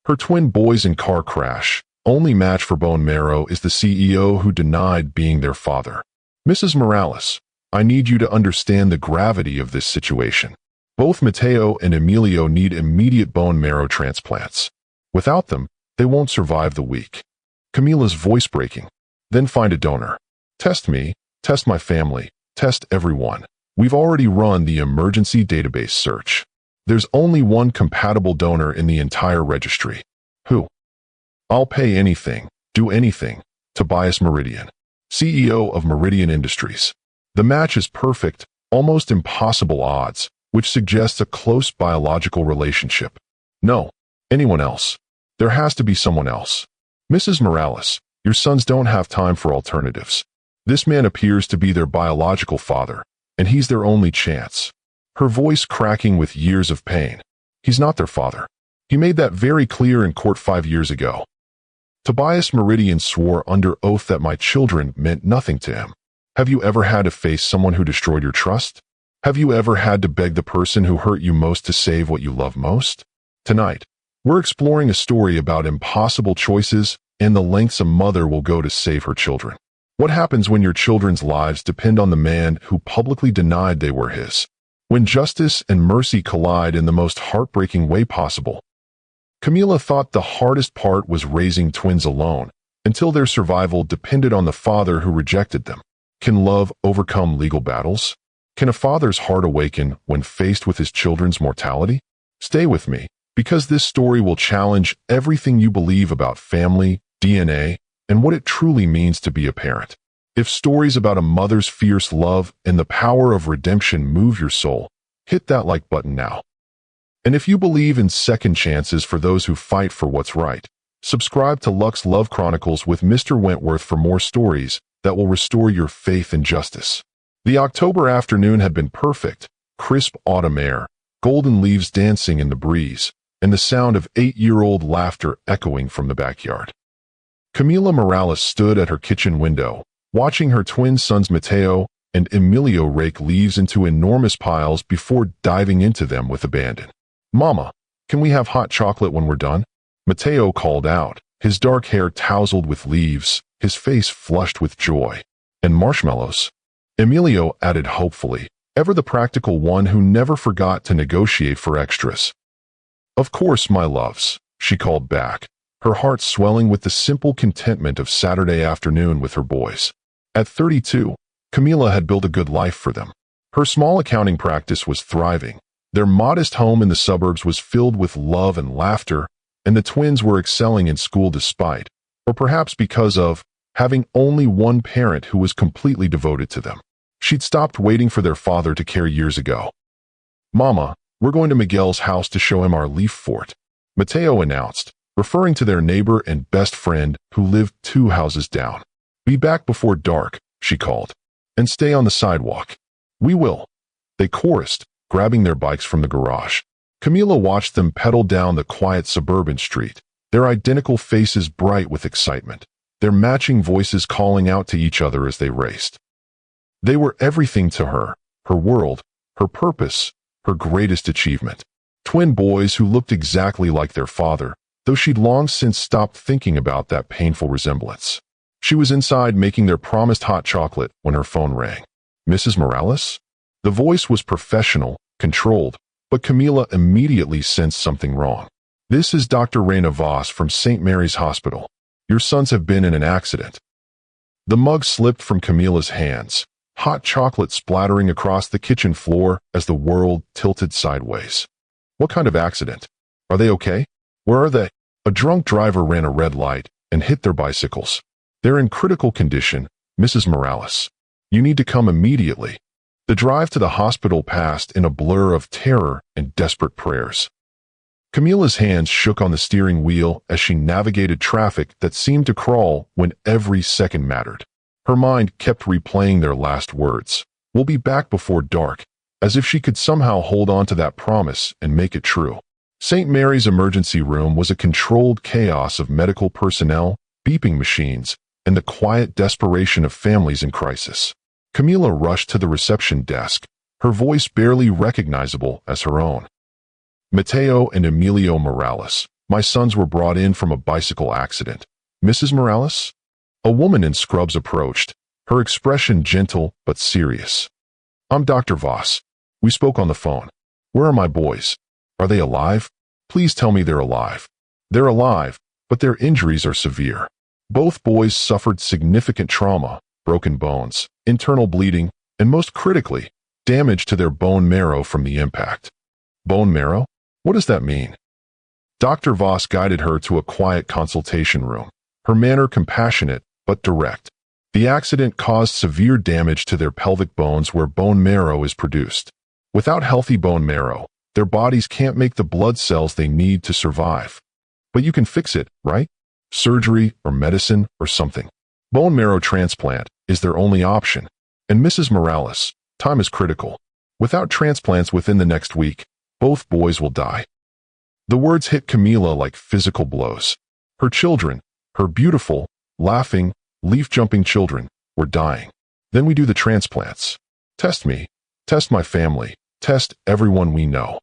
Her twin boys in car crash. Only match for bone marrow is the CEO who denied being their father. Mrs. Morales, I need you to understand the gravity of this situation. Both Mateo and Emilio need immediate bone marrow transplants. Without them, they won't survive the week. Camila's voice breaking. Then find a donor. Test me, test my family, test everyone. We've already run the emergency database search. There's only one compatible donor in the entire registry. Who? I'll pay anything, do anything. Tobias Meridian, CEO of Meridian Industries. The match is perfect, almost impossible odds, which suggests a close biological relationship. No, anyone else. There has to be someone else. Mrs. Morales, your sons don't have time for alternatives. This man appears to be their biological father, and he's their only chance. Her voice cracking with years of pain. He's not their father. He made that very clear in court 5 years ago. Tobias Meridian swore under oath that my children meant nothing to him. Have you ever had to face someone who destroyed your trust? Have you ever had to beg the person who hurt you most to save what you love most? Tonight, we're exploring a story about impossible choices and the lengths a mother will go to save her children. What happens when your children's lives depend on the man who publicly denied they were his? When justice and mercy collide in the most heartbreaking way possible. Camila thought the hardest part was raising twins alone, until their survival depended on the father who rejected them. Can love overcome legal battles? Can a father's heart awaken when faced with his children's mortality? Stay with me, because this story will challenge everything you believe about family, DNA, and what it truly means to be a parent. If stories about a mother's fierce love and the power of redemption move your soul, hit that like button now. And if you believe in second chances for those who fight for what's right, subscribe to Lux Love Chronicles with Mr. Wentworth for more stories that will restore your faith in justice. The October afternoon had been perfect, crisp autumn air, golden leaves dancing in the breeze, and the sound of 8-year-old laughter echoing from the backyard. Camila Morales stood at her kitchen window, watching her twin sons Mateo and Emilio rake leaves into enormous piles before diving into them with abandon. "Mama, can we have hot chocolate when we're done?" Mateo called out, his dark hair tousled with leaves, his face flushed with joy. "And marshmallows?" Emilio added hopefully, ever the practical one who never forgot to negotiate for extras. "Of course, my loves," she called back, her heart swelling with the simple contentment of Saturday afternoon with her boys. At 32, Camila had built a good life for them. Her small accounting practice was thriving. Their modest home in the suburbs was filled with love and laughter, and the twins were excelling in school despite, or perhaps because of, having only one parent who was completely devoted to them. She'd stopped waiting for their father to care years ago. "Mama, we're going to Miguel's house to show him our leaf fort," Mateo announced, referring to their neighbor and best friend who lived 2 houses down. "Be back before dark," she called, "and stay on the sidewalk." "We will," they chorused, grabbing their bikes from the garage. Camila watched them pedal down the quiet suburban street, their identical faces bright with excitement, their matching voices calling out to each other as they raced. They were everything to her, her world, her purpose, her greatest achievement. Twin boys who looked exactly like their father, though she'd long since stopped thinking about that painful resemblance. She was inside making their promised hot chocolate when her phone rang. "Mrs. Morales?" The voice was professional, controlled, but Camila immediately sensed something wrong. "This is Dr. Reina Voss from St. Mary's Hospital. Your sons have been in an accident." The mug slipped from Camila's hands, hot chocolate splattering across the kitchen floor as the world tilted sideways. "What kind of accident? Are they okay? Where are they?" A drunk driver ran a red light and hit their bicycles. "They're in critical condition, Mrs. Morales. You need to come immediately." The drive to the hospital passed in a blur of terror and desperate prayers. Camila's hands shook on the steering wheel as she navigated traffic that seemed to crawl when every second mattered. Her mind kept replaying their last words, "We'll be back before dark," as if she could somehow hold on to that promise and make it true. St. Mary's emergency room was a controlled chaos of medical personnel, beeping machines, and the quiet desperation of families in crisis. Camila rushed to the reception desk, her voice barely recognizable as her own. "Mateo and Emilio Morales, My sons were brought in from a bicycle accident. Mrs. Morales? A woman in scrubs approached, her expression gentle but serious. I'm Dr. Voss. We spoke on the phone. Where are my boys? Are they alive? Please tell me they're alive. They're alive, but their injuries are severe. Both boys suffered significant trauma, broken bones, internal bleeding, and most critically, damage to their bone marrow from the impact. Bone marrow? What does that mean? Dr. Voss guided her to a quiet consultation room, her manner compassionate but direct. The accident caused severe damage to their pelvic bones where bone marrow is produced. Without healthy bone marrow, their bodies can't make the blood cells they need to survive. But you can fix it, right? Surgery or medicine or something. Bone marrow transplant is their only option. And Mrs. Morales, time is critical. Without transplants within the next week, both boys will die. The words hit Camila like physical blows. Her children, her beautiful, laughing, leaf-jumping children, were dying. Then we do the transplants. Test me, test my family, test everyone we know.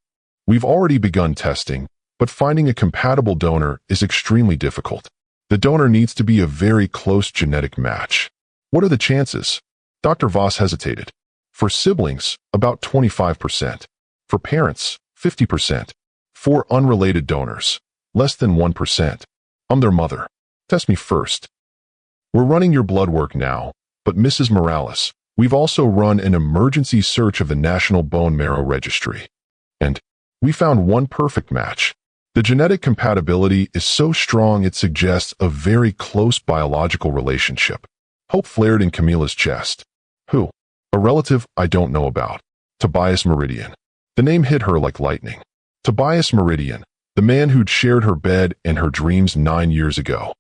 We've already begun testing, but finding a compatible donor is extremely difficult. The donor needs to be a very close genetic match. What are the chances? Dr. Voss hesitated. For siblings, about 25%. For parents, 50%. For unrelated donors, less than 1%. I'm their mother. Test me first. We're running your blood work now, but Mrs. Morales, we've also run an emergency search of the National Bone Marrow Registry. And we found one perfect match. The genetic compatibility is so strong it suggests a very close biological relationship. Hope flared in Camila's chest. Who? A relative I don't know about. Tobias Meridian. The name hit her like lightning. Tobias Meridian, the man who'd shared her bed and her dreams 9 years ago.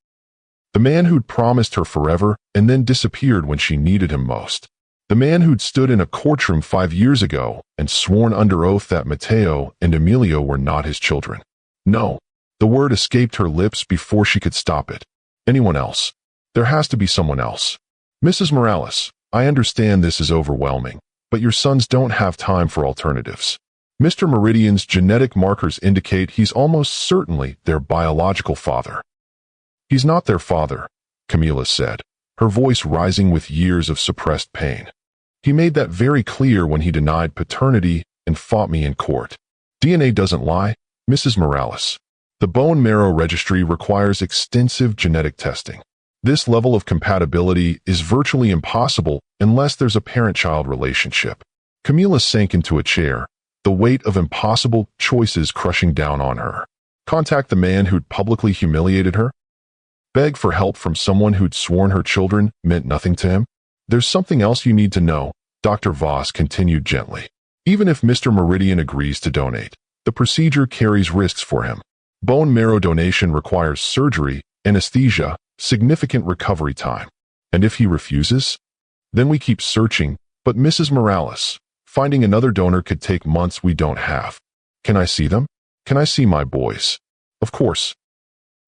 The man who'd promised her forever and then disappeared when she needed him most. The man who'd stood in a courtroom 5 years ago and sworn under oath that Mateo and Emilio were not his children. No, the word escaped her lips before she could stop it. Anyone else. There has to be someone else. Mrs. Morales, I understand this is overwhelming, but your sons don't have time for alternatives. Mr. Meridian's genetic markers indicate he's almost certainly their biological father. He's not their father, Camila said, her voice rising with years of suppressed pain. He made that very clear when he denied paternity and fought me in court. DNA doesn't lie, Mrs. Morales. The bone marrow registry requires extensive genetic testing. This level of compatibility is virtually impossible unless there's a parent-child relationship. Camila sank into a chair, the weight of impossible choices crushing down on her. Contact the man who'd publicly humiliated her? Beg for help from someone who'd sworn her children meant nothing to him? There's something else you need to know, Dr. Voss continued gently. Even if Mr. Meridian agrees to donate, the procedure carries risks for him. Bone marrow donation requires surgery, anesthesia, significant recovery time. And if he refuses? Then we keep searching, but Mrs. Morales, finding another donor could take months we don't have. Can I see them? Can I see my boys? Of course.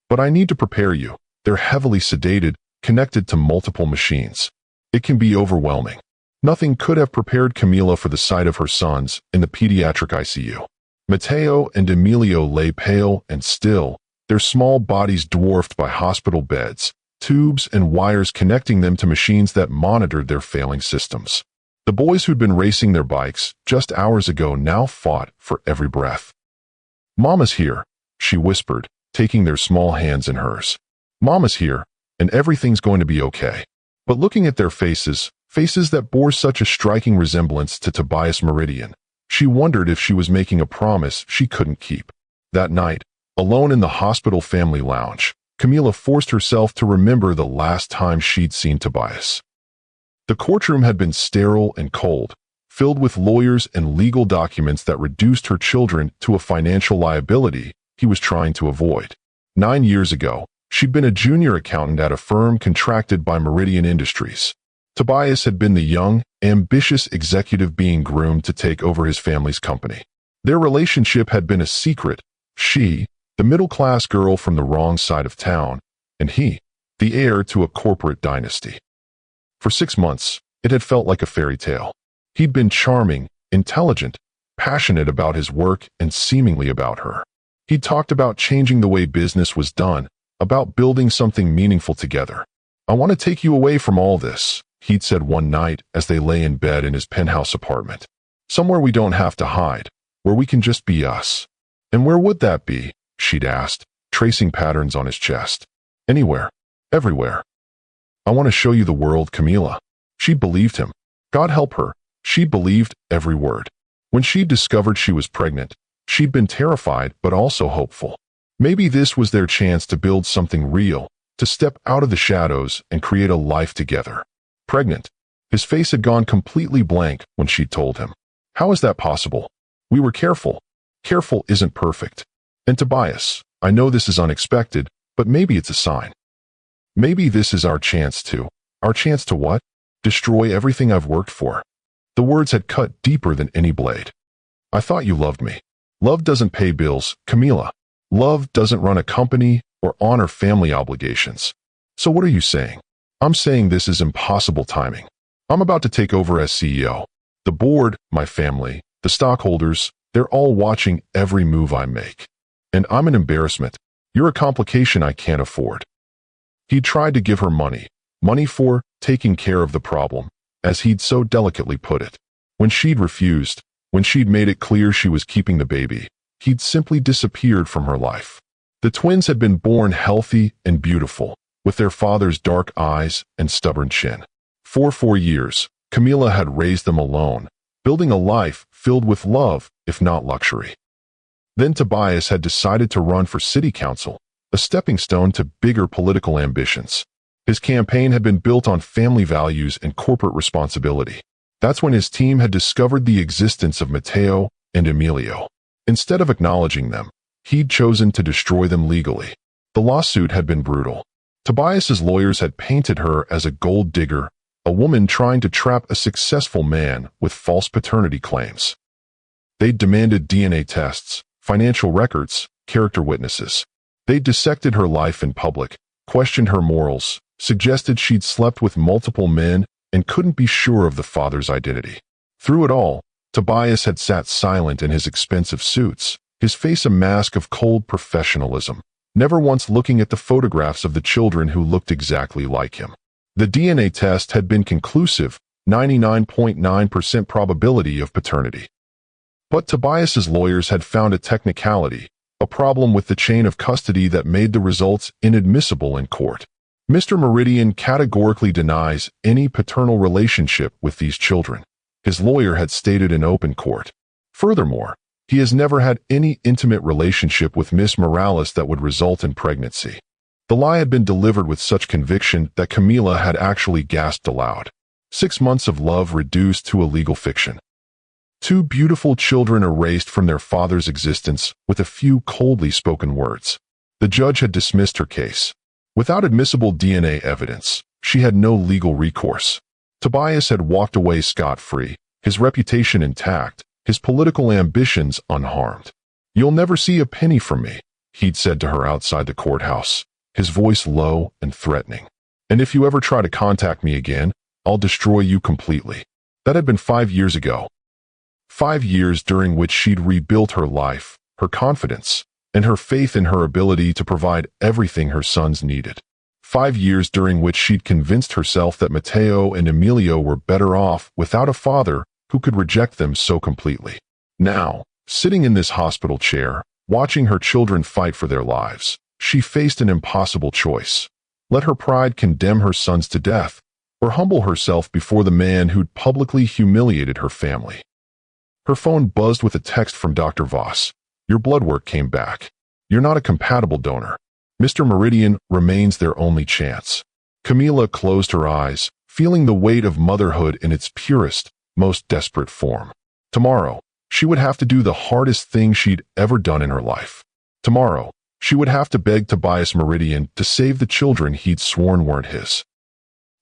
But I need to prepare you. They're heavily sedated, connected to multiple machines. It can be overwhelming. Nothing could have prepared Camila for the sight of her sons in the pediatric ICU. Mateo and Emilio lay pale and still, their small bodies dwarfed by hospital beds, tubes and wires connecting them to machines that monitored their failing systems. The boys who'd been racing their bikes just hours ago now fought for every breath. Mama's here, she whispered, taking their small hands in hers. Mama's here, and everything's going to be okay. But looking at their faces, faces that bore such a striking resemblance to Tobias Meridian, she wondered if she was making a promise she couldn't keep. That night, alone in the hospital family lounge, Camila forced herself to remember the last time she'd seen Tobias. The courtroom had been sterile and cold, filled with lawyers and legal documents that reduced her children to a financial liability he was trying to avoid. 9 years ago, she'd been a junior accountant at a firm contracted by Meridian Industries. Tobias had been the young, ambitious executive being groomed to take over his family's company. Their relationship had been a secret. She, the middle-class girl from the wrong side of town, and he, the heir to a corporate dynasty. For 6 months, it had felt like a fairy tale. He'd been charming, intelligent, passionate about his work and seemingly about her. He talked about changing the way business was done, about building something meaningful together. "I want to take you away from all this," he'd said one night as they lay in bed in his penthouse apartment. "Somewhere we don't have to hide, where we can just be us." "And where would that be?" she'd asked, tracing patterns on his chest. "Anywhere. Everywhere. I want to show you the world, Camila." She believed him. God help her, she believed every word. When she discovered she was pregnant, she'd been terrified but also hopeful. Maybe this was their chance to build something real, to step out of the shadows and create a life together. Pregnant. His face had gone completely blank when she'd told him. "How is that possible? We were careful." "Careful isn't perfect. And Tobias, I know this is unexpected, but maybe it's a sign. Maybe this is our chance to what? Destroy everything I've worked for." The words had cut deeper than any blade. "I thought you loved me. Love doesn't pay bills, Camila. Love doesn't run a company or honor family obligations. So what are you saying?" "I'm saying this is impossible timing. I'm about to take over as CEO. The board, my family, the stockholders, they're all watching every move I make. And I'm an embarrassment. You're a complication I can't afford." He tried to give her money for taking care of the problem, as he'd so delicately put it. When she'd refused, when she'd made it clear she was keeping the baby, he'd simply disappeared from her life. The twins had been born healthy and beautiful, with their father's dark eyes and stubborn chin. For 4 years, Camila had raised them alone, building a life filled with love, if not luxury. Then Tobias had decided to run for city council, a stepping stone to bigger political ambitions. His campaign had been built on family values and corporate responsibility. That's when his team had discovered the existence of Matteo and Emilio. Instead of acknowledging them, he'd chosen to destroy them legally. The lawsuit had been brutal. Tobias's lawyers had painted her as a gold digger, a woman trying to trap a successful man with false paternity claims. They'd demanded DNA tests, financial records, character witnesses. They'd dissected her life in public, questioned her morals, suggested she'd slept with multiple men, and couldn't be sure of the father's identity. Through it all, Tobias had sat silent in his expensive suits, his face a mask of cold professionalism, never once looking at the photographs of the children who looked exactly like him. The DNA test had been conclusive, 99.9% probability of paternity. But Tobias's lawyers had found a technicality, a problem with the chain of custody that made the results inadmissible in court. Mr. Meridian categorically denies any paternal relationship with these children, his lawyer had stated in open court. Furthermore, he has never had any intimate relationship with Miss Morales that would result in pregnancy. The lie had been delivered with such conviction that Camila had actually gasped aloud. 6 months of love reduced to a legal fiction. 2 beautiful children erased from their father's existence with a few coldly spoken words. The judge had dismissed her case. Without admissible DNA evidence, she had no legal recourse. Tobias had walked away scot-free, his reputation intact, his political ambitions unharmed. "You'll never see a penny from me," he'd said to her outside the courthouse, his voice low and threatening. "And if you ever try to contact me again, I'll destroy you completely." That had been 5 years ago. 5 years during which she'd rebuilt her life, her confidence, and her faith in her ability to provide everything her sons needed. 5 years during which she'd convinced herself that Matteo and Emilio were better off without a father who could reject them so completely. Now, sitting in this hospital chair, watching her children fight for their lives, she faced an impossible choice. Let her pride condemn her sons to death, or humble herself before the man who'd publicly humiliated her family. Her phone buzzed with a text from Dr. Voss. "Your blood work came back. You're not a compatible donor. Mr. Meridian remains their only chance." Camila closed her eyes, feeling the weight of motherhood in its purest, most desperate form. Tomorrow, she would have to do the hardest thing she'd ever done in her life. Tomorrow, she would have to beg Tobias Meridian to save the children he'd sworn weren't his.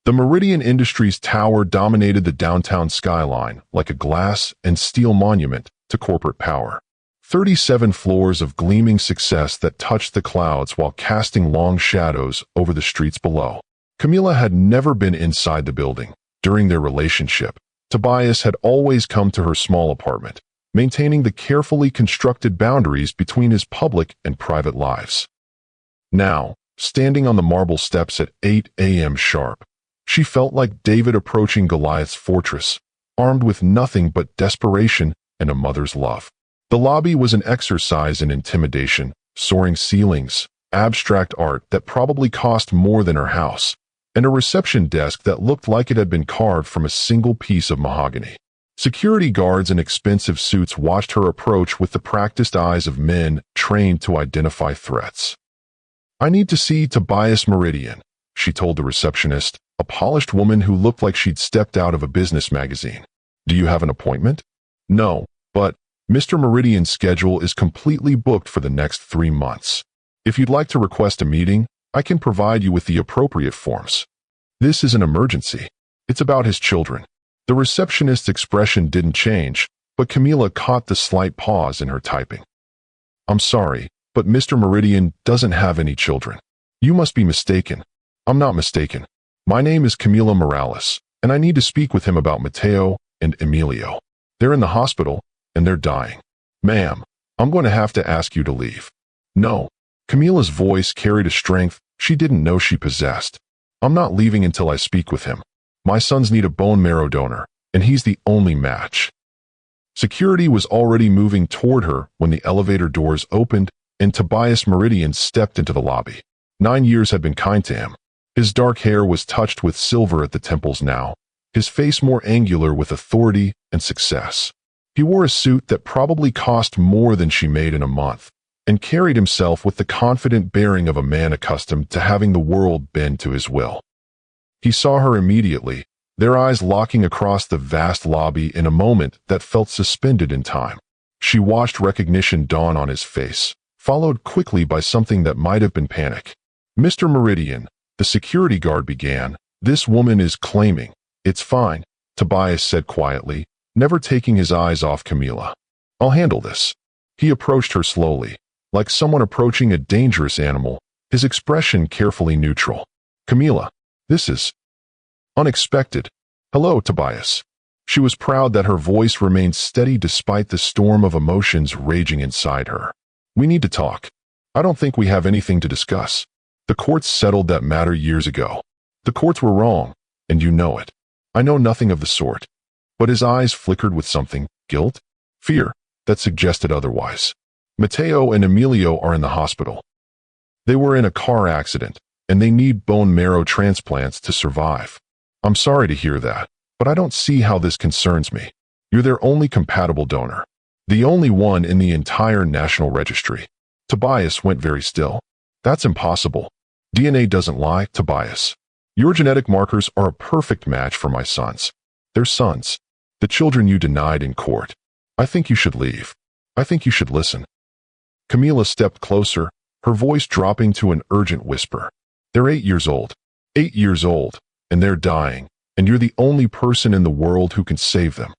The Meridian Industries tower dominated the downtown skyline like a glass and steel monument to corporate power. 37 floors of gleaming success that touched the clouds while casting long shadows over the streets below. Camila had never been inside the building. During their relationship, Tobias had always come to her small apartment, maintaining the carefully constructed boundaries between his public and private lives. Now, standing on the marble steps at 8 a.m. sharp, she felt like David approaching Goliath's fortress, armed with nothing but desperation and a mother's love. The lobby was an exercise in intimidation, soaring ceilings, abstract art that probably cost more than her house, and a reception desk that looked like it had been carved from a single piece of mahogany. Security guards in expensive suits watched her approach with the practiced eyes of men trained to identify threats. "I need to see Tobias Meridian," she told the receptionist, a polished woman who looked like she'd stepped out of a business magazine. "Do you have an appointment?" "No, but Mr. Meridian's schedule is completely booked for the next 3 months. If you'd like to request a meeting, I can provide you with the appropriate forms." "This is an emergency. It's about his children." The receptionist's expression didn't change, but Camila caught the slight pause in her typing. "I'm sorry, but Mr. Meridian doesn't have any children. You must be mistaken." "I'm not mistaken. My name is Camila Morales, and I need to speak with him about Mateo and Emilio. They're in the hospital, and they're dying." "Ma'am, I'm going to have to ask you to leave." "No." Camila's voice carried a strength she didn't know she possessed. "I'm not leaving until I speak with him. My sons need a bone marrow donor, and he's the only match." Security was already moving toward her when the elevator doors opened and Tobias Meridian stepped into the lobby. 9 years had been kind to him. His dark hair was touched with silver at the temples now, his face more angular with authority and success. He wore a suit that probably cost more than she made in a month, and carried himself with the confident bearing of a man accustomed to having the world bend to his will. He saw her immediately, their eyes locking across the vast lobby in a moment that felt suspended in time. She watched recognition dawn on his face, followed quickly by something that might have been panic. "Mr. Meridian," the security guard began, "this woman is claiming." "It's fine," Tobias said quietly, never taking his eyes off Camila. "I'll handle this." He approached her slowly, like someone approaching a dangerous animal, his expression carefully neutral. "Camila, this is unexpected." "Hello, Tobias." She was proud that her voice remained steady despite the storm of emotions raging inside her. "We need to talk. I don't think we have anything to discuss. The courts settled that matter years ago. The courts were wrong, and you know it. I know nothing of the sort." But his eyes flickered with something, guilt, fear, that suggested otherwise. "Mateo and Emilio are in the hospital. They were in a car accident, and they need bone marrow transplants to survive." "I'm sorry to hear that, but I don't see how this concerns me. You're their only compatible donor. The only one in the entire national registry." Tobias went very still. "That's impossible. DNA doesn't lie, Tobias. Your genetic markers are a perfect match for my sons. They're sons. The children you denied in court. I think you should leave. I think you should listen." Camila stepped closer, her voice dropping to an urgent whisper. "They're 8 years old. 8 years old, and they're dying, and you're the only person in the world who can save them.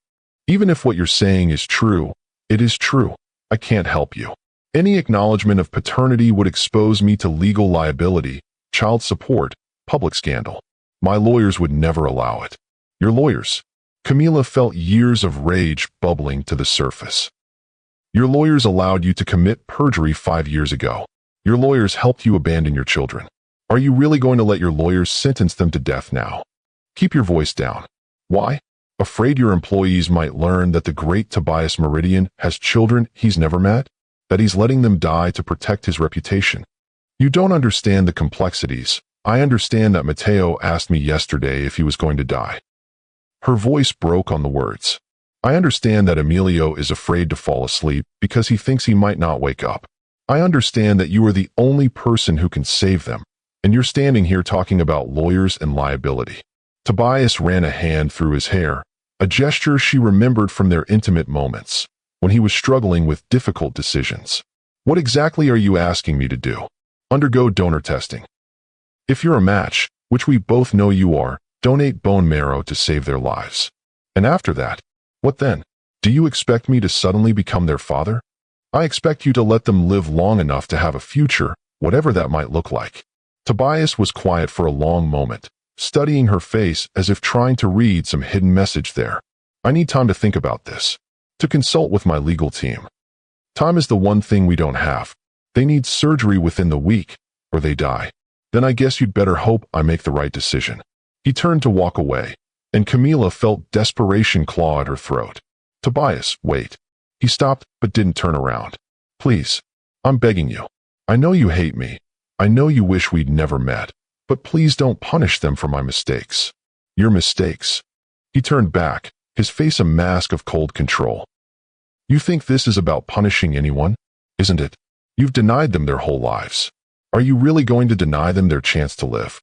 Even if what you're saying is true, it is true. I can't help you. Any acknowledgement of paternity would expose me to legal liability, child support, public scandal. My lawyers would never allow it." "Your lawyers?" Camila felt years of rage bubbling to the surface. "Your lawyers allowed you to commit perjury 5 years ago. Your lawyers helped you abandon your children. Are you really going to let your lawyers sentence them to death now? Keep your voice down." "Why?" "Afraid your employees might learn that the great Tobias Meridian has children he's never met? That he's letting them die to protect his reputation. You don't understand the complexities. I understand that Mateo asked me yesterday if he was going to die." Her voice broke on the words. "I understand that Emilio is afraid to fall asleep because he thinks he might not wake up. I understand that you are the only person who can save them, and you're standing here talking about lawyers and liability." Tobias ran a hand through his hair, a gesture she remembered from their intimate moments, when he was struggling with difficult decisions. "What exactly are you asking me to do?" "Undergo donor testing. If you're a match, which we both know you are, donate bone marrow to save their lives. And after that, what then? Do you expect me to suddenly become their father? I expect you to let them live long enough to have a future, whatever that might look like." Tobias was quiet for a long moment, studying her face as if trying to read some hidden message there. "I need time to think about this." To consult with my legal team. Time is the one thing we don't have. They need surgery within the week, or they die. Then I guess you'd better hope I make the right decision. He turned to walk away, and Camila felt desperation claw at her throat. Tobias, wait. He stopped but didn't turn around. Please, I'm begging you. I know you hate me. I know you wish we'd never met. But please don't punish them for my mistakes. Your mistakes. He turned back, his face a mask of cold control. You think this is about punishing anyone? Isn't it? You've denied them their whole lives. Are you really going to deny them their chance to live?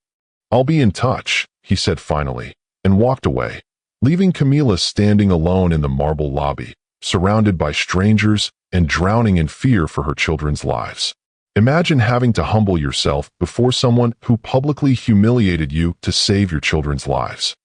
I'll be in touch, he said finally, and walked away, leaving Camila standing alone in the marble lobby, surrounded by strangers and drowning in fear for her children's lives. Imagine having to humble yourself before someone who publicly humiliated you to save your children's lives.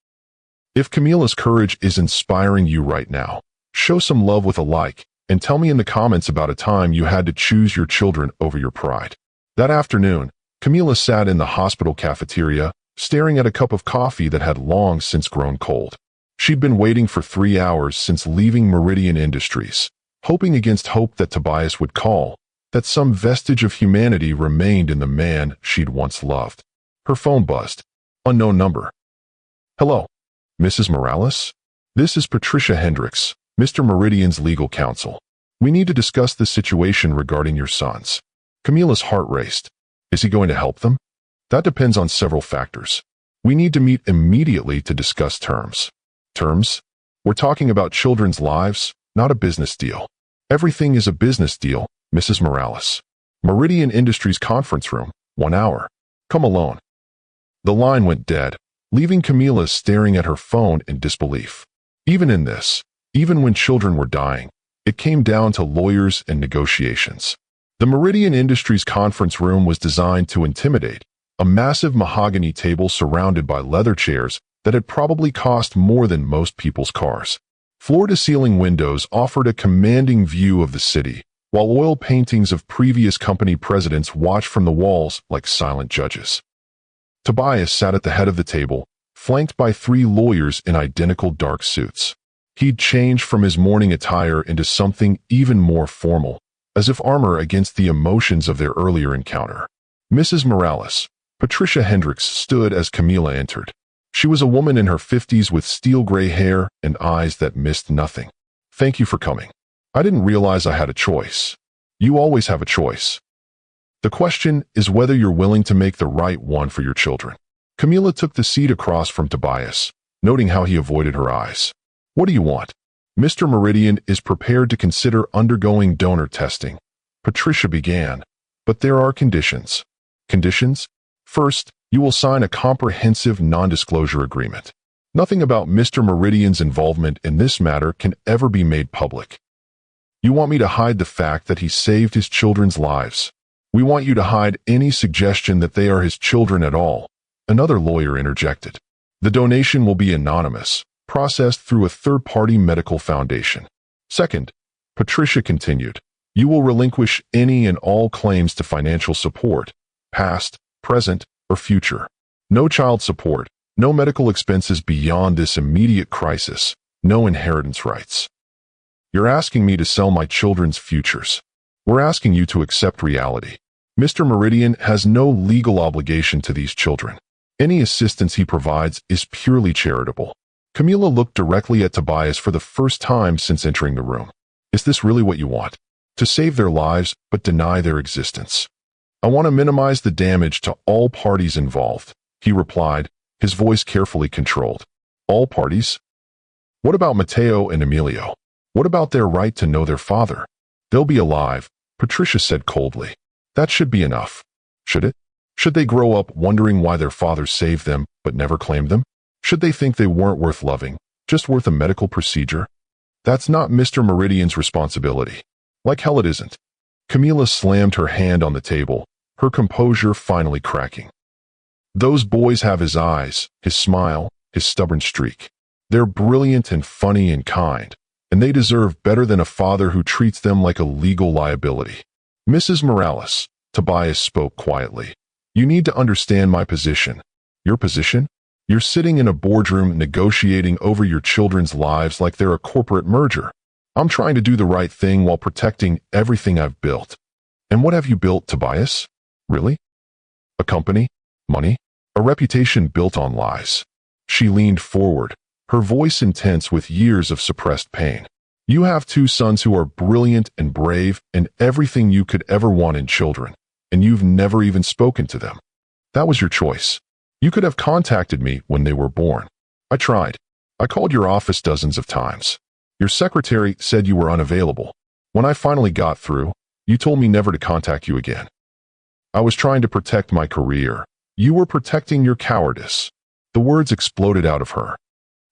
If Camila's courage is inspiring you right now, show some love with a like, and tell me in the comments about a time you had to choose your children over your pride. That afternoon, Camila sat in the hospital cafeteria, staring at a cup of coffee that had long since grown cold. She'd been waiting for 3 hours since leaving Meridian Industries, hoping against hope that Tobias would call, that some vestige of humanity remained in the man she'd once loved. Her phone buzzed. Unknown number. Hello, Mrs. Morales? This is Patricia Hendricks, Mr. Meridian's legal counsel. We need to discuss the situation regarding your sons. Camila's heart raced. Is he going to help them? That depends on several factors. We need to meet immediately to discuss terms. Terms? We're talking about children's lives, not a business deal. Everything is a business deal, Mrs. Morales. Meridian Industries conference room, 1 hour. Come alone. The line went dead, leaving Camila staring at her phone in disbelief. Even in this, even when children were dying, it came down to lawyers and negotiations. The Meridian Industries conference room was designed to intimidate, a massive mahogany table surrounded by leather chairs that had probably cost more than most people's cars. Floor-to-ceiling windows offered a commanding view of the city, while oil paintings of previous company presidents watched from the walls like silent judges. Tobias sat at the head of the table, flanked by 3 lawyers in identical dark suits. He'd changed from his morning attire into something even more formal, as if armor against the emotions of their earlier encounter. Mrs. Morales, Patricia Hendricks, stood as Camila entered. She was a woman in her 50s with steel-gray hair and eyes that missed nothing. Thank you for coming. I didn't realize I had a choice. You always have a choice. The question is whether you're willing to make the right one for your children. Camila took the seat across from Tobias, noting how he avoided her eyes. What do you want? Mr. Meridian is prepared to consider undergoing donor testing. Patricia began, but there are conditions. Conditions? First, you will sign a comprehensive non-disclosure agreement. Nothing about Mr. Meridian's involvement in this matter can ever be made public. You want me to hide the fact that he saved his children's lives. We want you to hide any suggestion that they are his children at all. Another lawyer interjected. The donation will be anonymous, processed through a third-party medical foundation. Second, Patricia continued, you will relinquish any and all claims to financial support, past, present, or future. No child support, no medical expenses beyond this immediate crisis, no inheritance rights. You're asking me to sell my children's futures. We're asking you to accept reality. Mr. Meridian has no legal obligation to these children. Any assistance he provides is purely charitable. Camila looked directly at Tobias for the first time since entering the room. Is this really what you want? To save their lives, but deny their existence? I want to minimize the damage to all parties involved, he replied, his voice carefully controlled. All parties? What about Mateo and Emilio? What about their right to know their father? They'll be alive, Patricia said coldly. That should be enough. Should it? Should they grow up wondering why their father saved them but never claimed them? Should they think they weren't worth loving, just worth a medical procedure? That's not Mr. Meridian's responsibility. Like hell it isn't. Camila slammed her hand on the table, her composure finally cracking. Those boys have his eyes, his smile, his stubborn streak. They're brilliant and funny and kind, and they deserve better than a father who treats them like a legal liability. Mrs. Morales, Tobias spoke quietly. You need to understand my position. Your position? You're sitting in a boardroom negotiating over your children's lives like they're a corporate merger. I'm trying to do the right thing while protecting everything I've built. And what have you built, Tobias? Really? A company? Money? A reputation built on lies. She leaned forward, her voice intense with years of suppressed pain. You have 2 sons who are brilliant and brave and everything you could ever want in children, and you've never even spoken to them. That was your choice. You could have contacted me when they were born. I tried. I called your office dozens of times. Your secretary said you were unavailable. When I finally got through, you told me never to contact you again. I was trying to protect my career. You were protecting your cowardice. The words exploded out of her.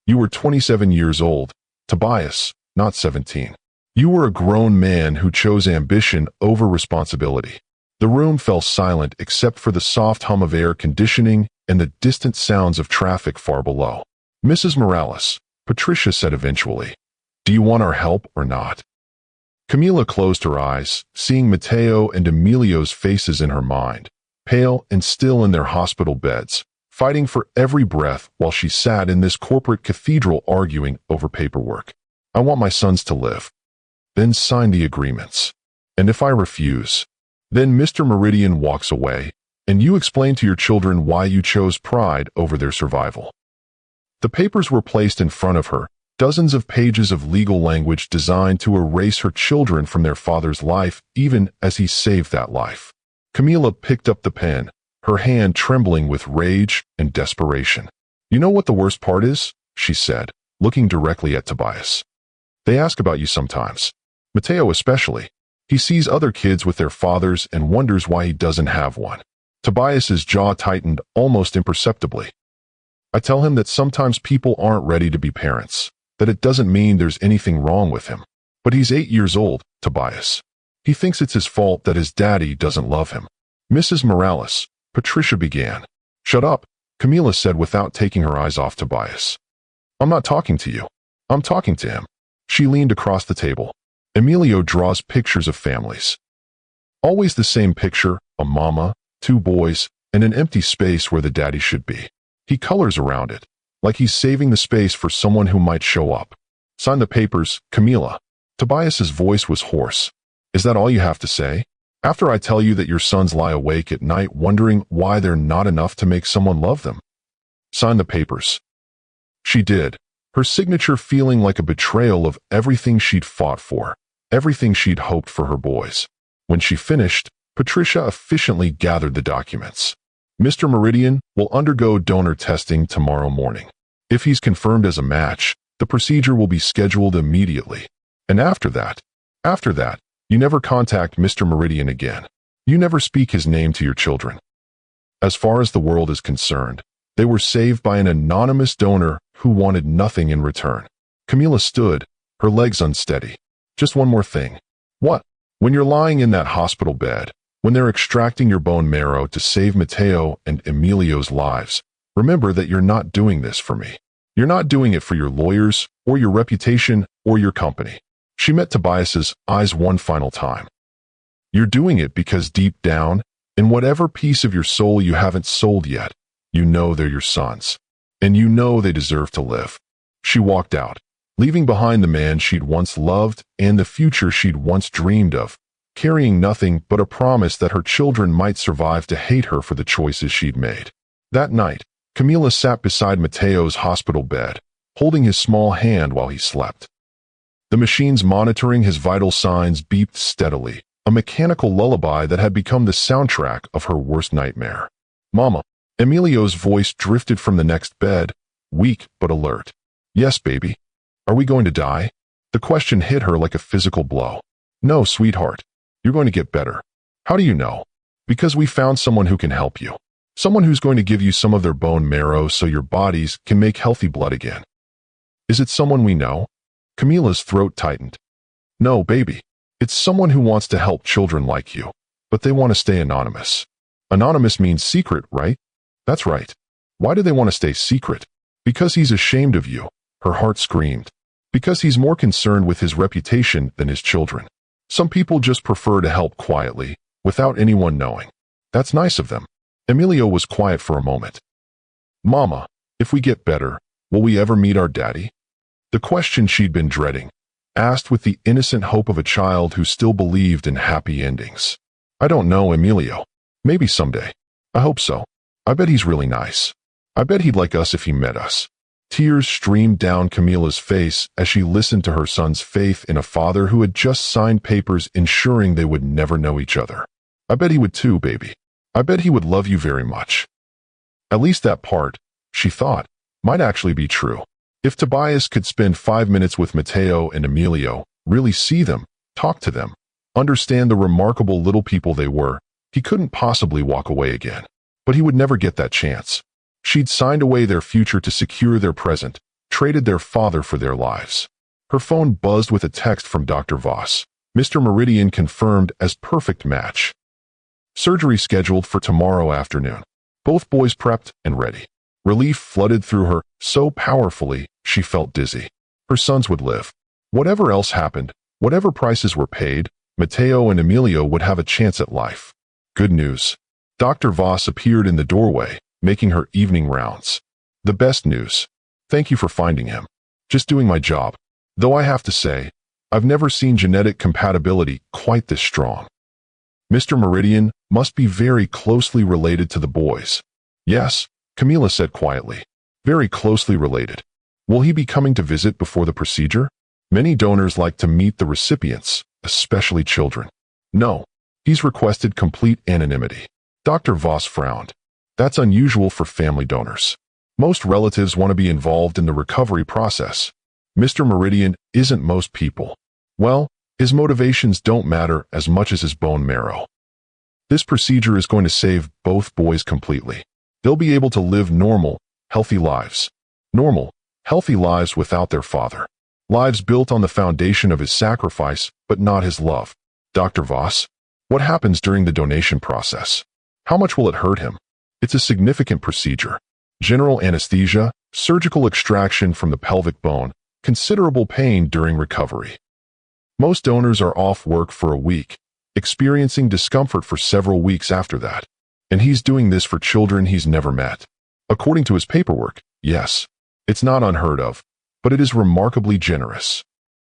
You were 27 years old, Tobias, not 17. You were a grown man who chose ambition over responsibility. The room fell silent except for the soft hum of air conditioning and the distant sounds of traffic far below. Mrs. Morales, Patricia said eventually, do you want our help or not? Camila closed her eyes, seeing Mateo and Emilio's faces in her mind, pale and still in their hospital beds, fighting for every breath while she sat in this corporate cathedral arguing over paperwork. I want my sons to live. Then sign the agreements. And if I refuse, then Mr. Meridian walks away, and you explain to your children why you chose pride over their survival. The papers were placed in front of her, dozens of pages of legal language designed to erase her children from their father's life, even as he saved that life. Camila picked up the pen, her hand trembling with rage and desperation. You know what the worst part is? She said, looking directly at Tobias. They ask about you sometimes. Mateo especially. He sees other kids with their fathers and wonders why he doesn't have one. Tobias's jaw tightened almost imperceptibly. I tell him that sometimes people aren't ready to be parents, that it doesn't mean there's anything wrong with him. But he's 8 years old, Tobias. He thinks it's his fault that his daddy doesn't love him. Mrs. Morales, Patricia began. Shut up, Camila said without taking her eyes off Tobias. I'm not talking to you. I'm talking to him. She leaned across the table. Emilio draws pictures of families. Always the same picture, a mama, 2 boys, and an empty space where the daddy should be. He colors around it, like he's saving the space for someone who might show up. Sign the papers, Camila. Tobias's voice was hoarse. Is that all you have to say? After I tell you that your sons lie awake at night wondering why they're not enough to make someone love them? Sign the papers. She did, her signature feeling like a betrayal of everything she'd fought for, everything she'd hoped for her boys. When she finished, Patricia efficiently gathered the documents. Mr. Meridian will undergo donor testing tomorrow morning. If he's confirmed as a match, the procedure will be scheduled immediately. And after that, you never contact Mr. Meridian again. You never speak his name to your children. As far as the world is concerned, they were saved by an anonymous donor who wanted nothing in return. Camila stood, her legs unsteady. Just one more thing. What? When you're lying in that hospital bed, when they're extracting your bone marrow to save Mateo and Emilio's lives, remember that you're not doing this for me. You're not doing it for your lawyers, or your reputation, or your company. She met Tobias's eyes one final time. You're doing it because deep down, in whatever piece of your soul you haven't sold yet, you know they're your sons. And you know they deserve to live. She walked out, leaving behind the man she'd once loved and the future she'd once dreamed of, carrying nothing but a promise that her children might survive to hate her for the choices she'd made. That night, Camila sat beside Mateo's hospital bed, holding his small hand while he slept. The machines monitoring his vital signs beeped steadily, a mechanical lullaby that had become the soundtrack of her worst nightmare. Mama. Emilio's voice drifted from the next bed, weak but alert. Yes, baby. Are we going to die? The question hit her like a physical blow. No, sweetheart. You're going to get better. How do you know? Because we found someone who can help you. Someone who's going to give you some of their bone marrow so your bodies can make healthy blood again. Is it someone we know? Camila's throat tightened. No, baby. It's someone who wants to help children like you, but they want to stay anonymous. Anonymous means secret, right? That's right. Why do they want to stay secret? Because he's ashamed of you, her heart screamed. Because he's more concerned with his reputation than his children. Some people just prefer to help quietly, without anyone knowing. That's nice of them. Emilio was quiet for a moment. Mama, if we get better, will we ever meet our daddy? The question she'd been dreading. asked with the innocent hope of a child who still believed in happy endings. I don't know, Emilio. Maybe someday. I hope so. I bet he's really nice. I bet he'd like us if he met us. Tears streamed down Camila's face as she listened to her son's faith in a father who had just signed papers ensuring they would never know each other. I bet he would too, baby. I bet he would love you very much. At least that part, she thought, might actually be true. If Tobias could spend 5 minutes with Mateo and Emilio, really see them, talk to them, understand the remarkable little people they were, he couldn't possibly walk away again. But he would never get that chance. She'd signed away their future to secure their present, traded their father for their lives. Her phone buzzed with a text from Dr. Voss. Mr. Meridian confirmed as perfect match. Surgery scheduled for tomorrow afternoon. Both boys prepped and ready. Relief flooded through her so powerfully she felt dizzy. Her sons would live. Whatever else happened, whatever prices were paid, Mateo and Emilio would have a chance at life. Good news. Dr. Voss appeared in the doorway, making her evening rounds. The best news. Thank you for finding him. Just doing my job. Though I have to say, I've never seen genetic compatibility quite this strong. Mr. Meridian must be very closely related to the boys. Yes, Camila said quietly. Very closely related. Will he be coming to visit before the procedure? Many donors like to meet the recipients, especially children. No, he's requested complete anonymity. Dr. Voss frowned. That's unusual for family donors. Most relatives want to be involved in the recovery process. Mr. Meridian isn't most people. Well, his motivations don't matter as much as his bone marrow. This procedure is going to save both boys completely. They'll be able to live normal, healthy lives. Normal, healthy lives without their father. Lives built on the foundation of his sacrifice, but not his love. Dr. Voss, what happens during the donation process? How much will it hurt him? It's a significant procedure. General anesthesia, surgical extraction from the pelvic bone, considerable pain during recovery. Most donors are off work for a week, experiencing discomfort for several weeks after that. And he's doing this for children he's never met. According to his paperwork, yes, it's not unheard of, but it is remarkably generous.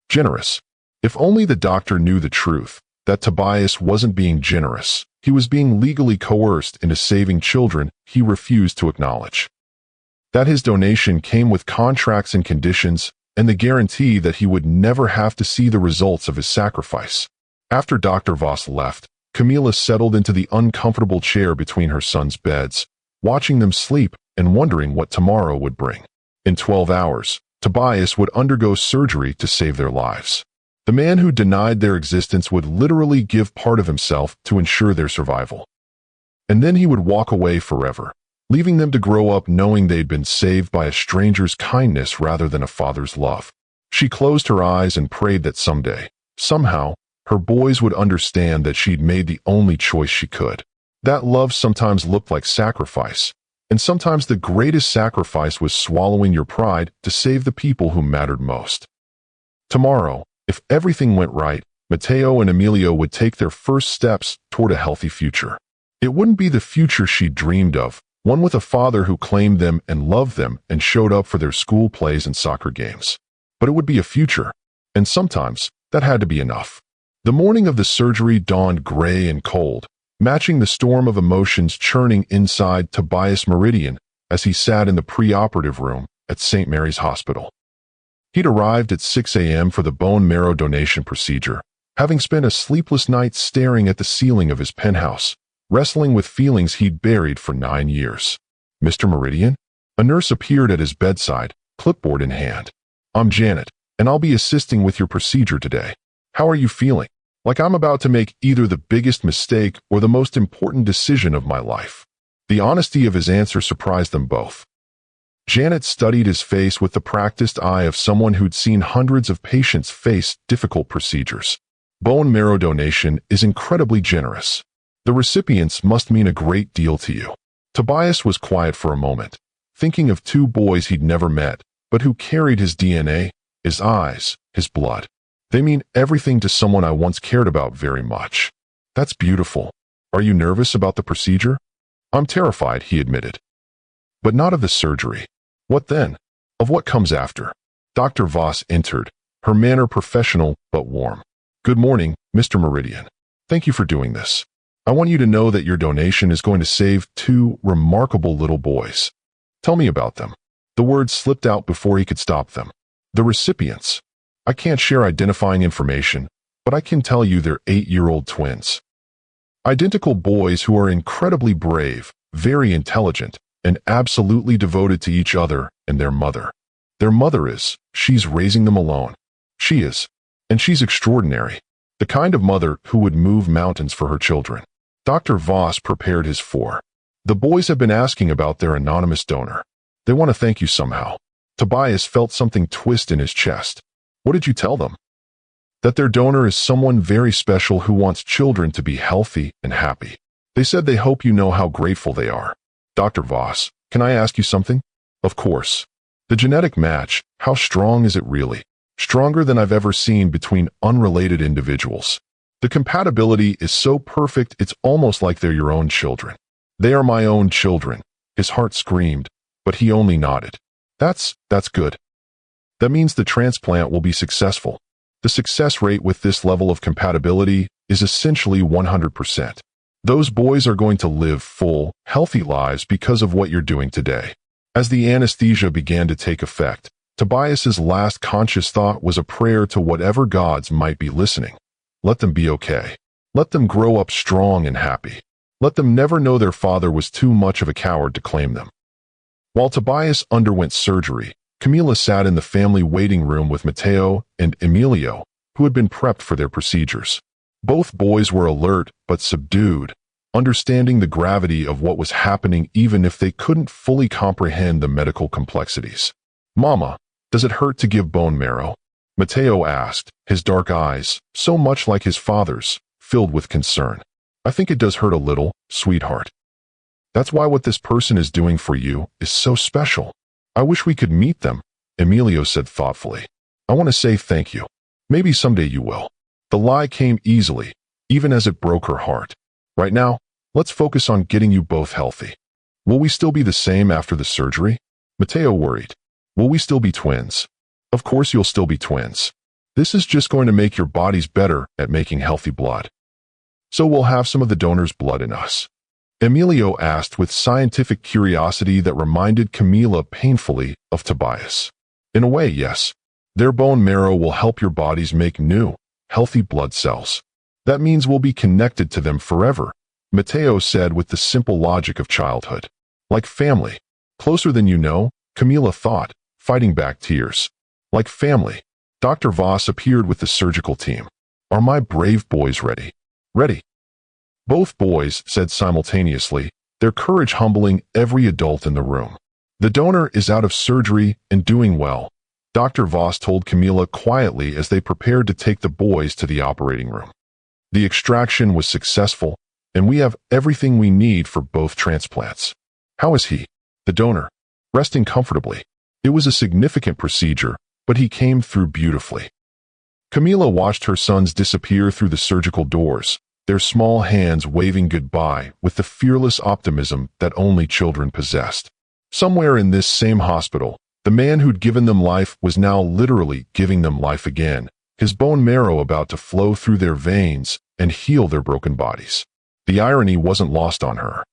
Generous. If only the doctor knew the truth, that Tobias wasn't being generous. He was being legally coerced into saving children he refused to acknowledge. That his donation came with contracts and conditions, and the guarantee that he would never have to see the results of his sacrifice. After Dr. Voss left, Camila settled into the uncomfortable chair between her sons' beds, watching them sleep and wondering what tomorrow would bring. In 12 hours, Tobias would undergo surgery to save their lives. The man who denied their existence would literally give part of himself to ensure their survival. And then he would walk away forever, leaving them to grow up knowing they'd been saved by a stranger's kindness rather than a father's love. She closed her eyes and prayed that someday, somehow, her boys would understand that she'd made the only choice she could. That love sometimes looked like sacrifice, and sometimes the greatest sacrifice was swallowing your pride to save the people who mattered most. Tomorrow, if everything went right, Mateo and Emilio would take their first steps toward a healthy future. It wouldn't be the future she dreamed of, one with a father who claimed them and loved them and showed up for their school plays and soccer games. But it would be a future, and sometimes that had to be enough. The morning of the surgery dawned gray and cold, matching the storm of emotions churning inside Tobias Meridian as he sat in the preoperative room at St. Mary's Hospital. He'd arrived at 6 a.m. for the bone marrow donation procedure, having spent a sleepless night staring at the ceiling of his penthouse, wrestling with feelings he'd buried for 9 years. Mr. Meridian? A nurse appeared at his bedside, clipboard in hand. I'm Janet, and I'll be assisting with your procedure today. How are you feeling? Like I'm about to make either the biggest mistake or the most important decision of my life. The honesty of his answer surprised them both. Janet studied his face with the practiced eye of someone who'd seen hundreds of patients face difficult procedures. Bone marrow donation is incredibly generous. The recipients must mean a great deal to you. Tobias was quiet for a moment, thinking of 2 boys he'd never met, but who carried his DNA, his eyes, his blood. They mean everything to someone I once cared about very much. That's beautiful. Are you nervous about the procedure? I'm terrified, he admitted. But not of the surgery. What then? Of what comes after? Dr. Voss entered, her manner professional but warm. "Good morning, Mr. Meridian. Thank you for doing this. I want you to know that your donation is going to save two remarkable little boys." "Tell me about them." The words slipped out before he could stop them. "The recipients. I can't share identifying information, but I can tell you they're 8-year-old twins. Identical boys who are incredibly brave, very intelligent, and absolutely devoted to each other and their mother. Their mother she's raising them alone. She is, and she's extraordinary. The kind of mother who would move mountains for her children." Dr. Voss prepared his four. "The boys have been asking about their anonymous donor. They want to thank you somehow." Tobias felt something twist in his chest. "What did you tell them?" "That their donor is someone very special who wants children to be healthy and happy. They said they hope you know how grateful they are." "Dr. Voss, can I ask you something?" "Of course. The genetic match, how strong is it really?" "Stronger than I've ever seen between unrelated individuals. The compatibility is so perfect it's almost like they're your own children." "They are my own children," his heart screamed, but he only nodded. That's good. That means the transplant will be successful. The success rate with this level of compatibility is essentially 100%. Those boys are going to live full, healthy lives because of what you're doing today." As the anesthesia began to take effect, Tobias's last conscious thought was a prayer to whatever gods might be listening. Let them be okay. Let them grow up strong and happy. Let them never know their father was too much of a coward to claim them. While Tobias underwent surgery, Camila sat in the family waiting room with Matteo and Emilio, who had been prepped for their procedures. Both boys were alert but subdued, understanding the gravity of what was happening even if they couldn't fully comprehend the medical complexities. "Mama, does it hurt to give bone marrow?" Matteo asked, his dark eyes, so much like his father's, filled with concern. "I think it does hurt a little, sweetheart. That's why what this person is doing for you is so special. I wish we could meet them," Emilio said thoughtfully. "I want to say thank you. Maybe someday you will." The lie came easily, even as it broke her heart. "Right now, let's focus on getting you both healthy." "Will we still be the same after the surgery?" Matteo worried. "Will we still be twins?" "Of course you'll still be twins. This is just going to make your bodies better at making healthy blood. So we'll have some of the donor's blood in us?" Emilio asked with scientific curiosity that reminded Camila painfully of Tobias. "In a way, yes. Their bone marrow will help your bodies make new, healthy blood cells. That means we'll be connected to them forever," Matteo said with the simple logic of childhood. "Like family. Closer than you know," Camila thought, fighting back tears. "Like family." Dr. Voss appeared with the surgical team. "Are my brave boys ready?" "Ready." Both boys said simultaneously, their courage humbling every adult in the room. "The donor is out of surgery and doing well," Dr. Voss told Camila quietly as they prepared to take the boys to the operating room. "The extraction was successful, and we have everything we need for both transplants." "How is he?" "The donor. Resting comfortably. It was a significant procedure, but he came through beautifully." Camila watched her sons disappear through the surgical doors, their small hands waving goodbye with the fearless optimism that only children possessed. Somewhere in this same hospital, the man who'd given them life was now literally giving them life again, his bone marrow about to flow through their veins and heal their broken bodies. The irony wasn't lost on her.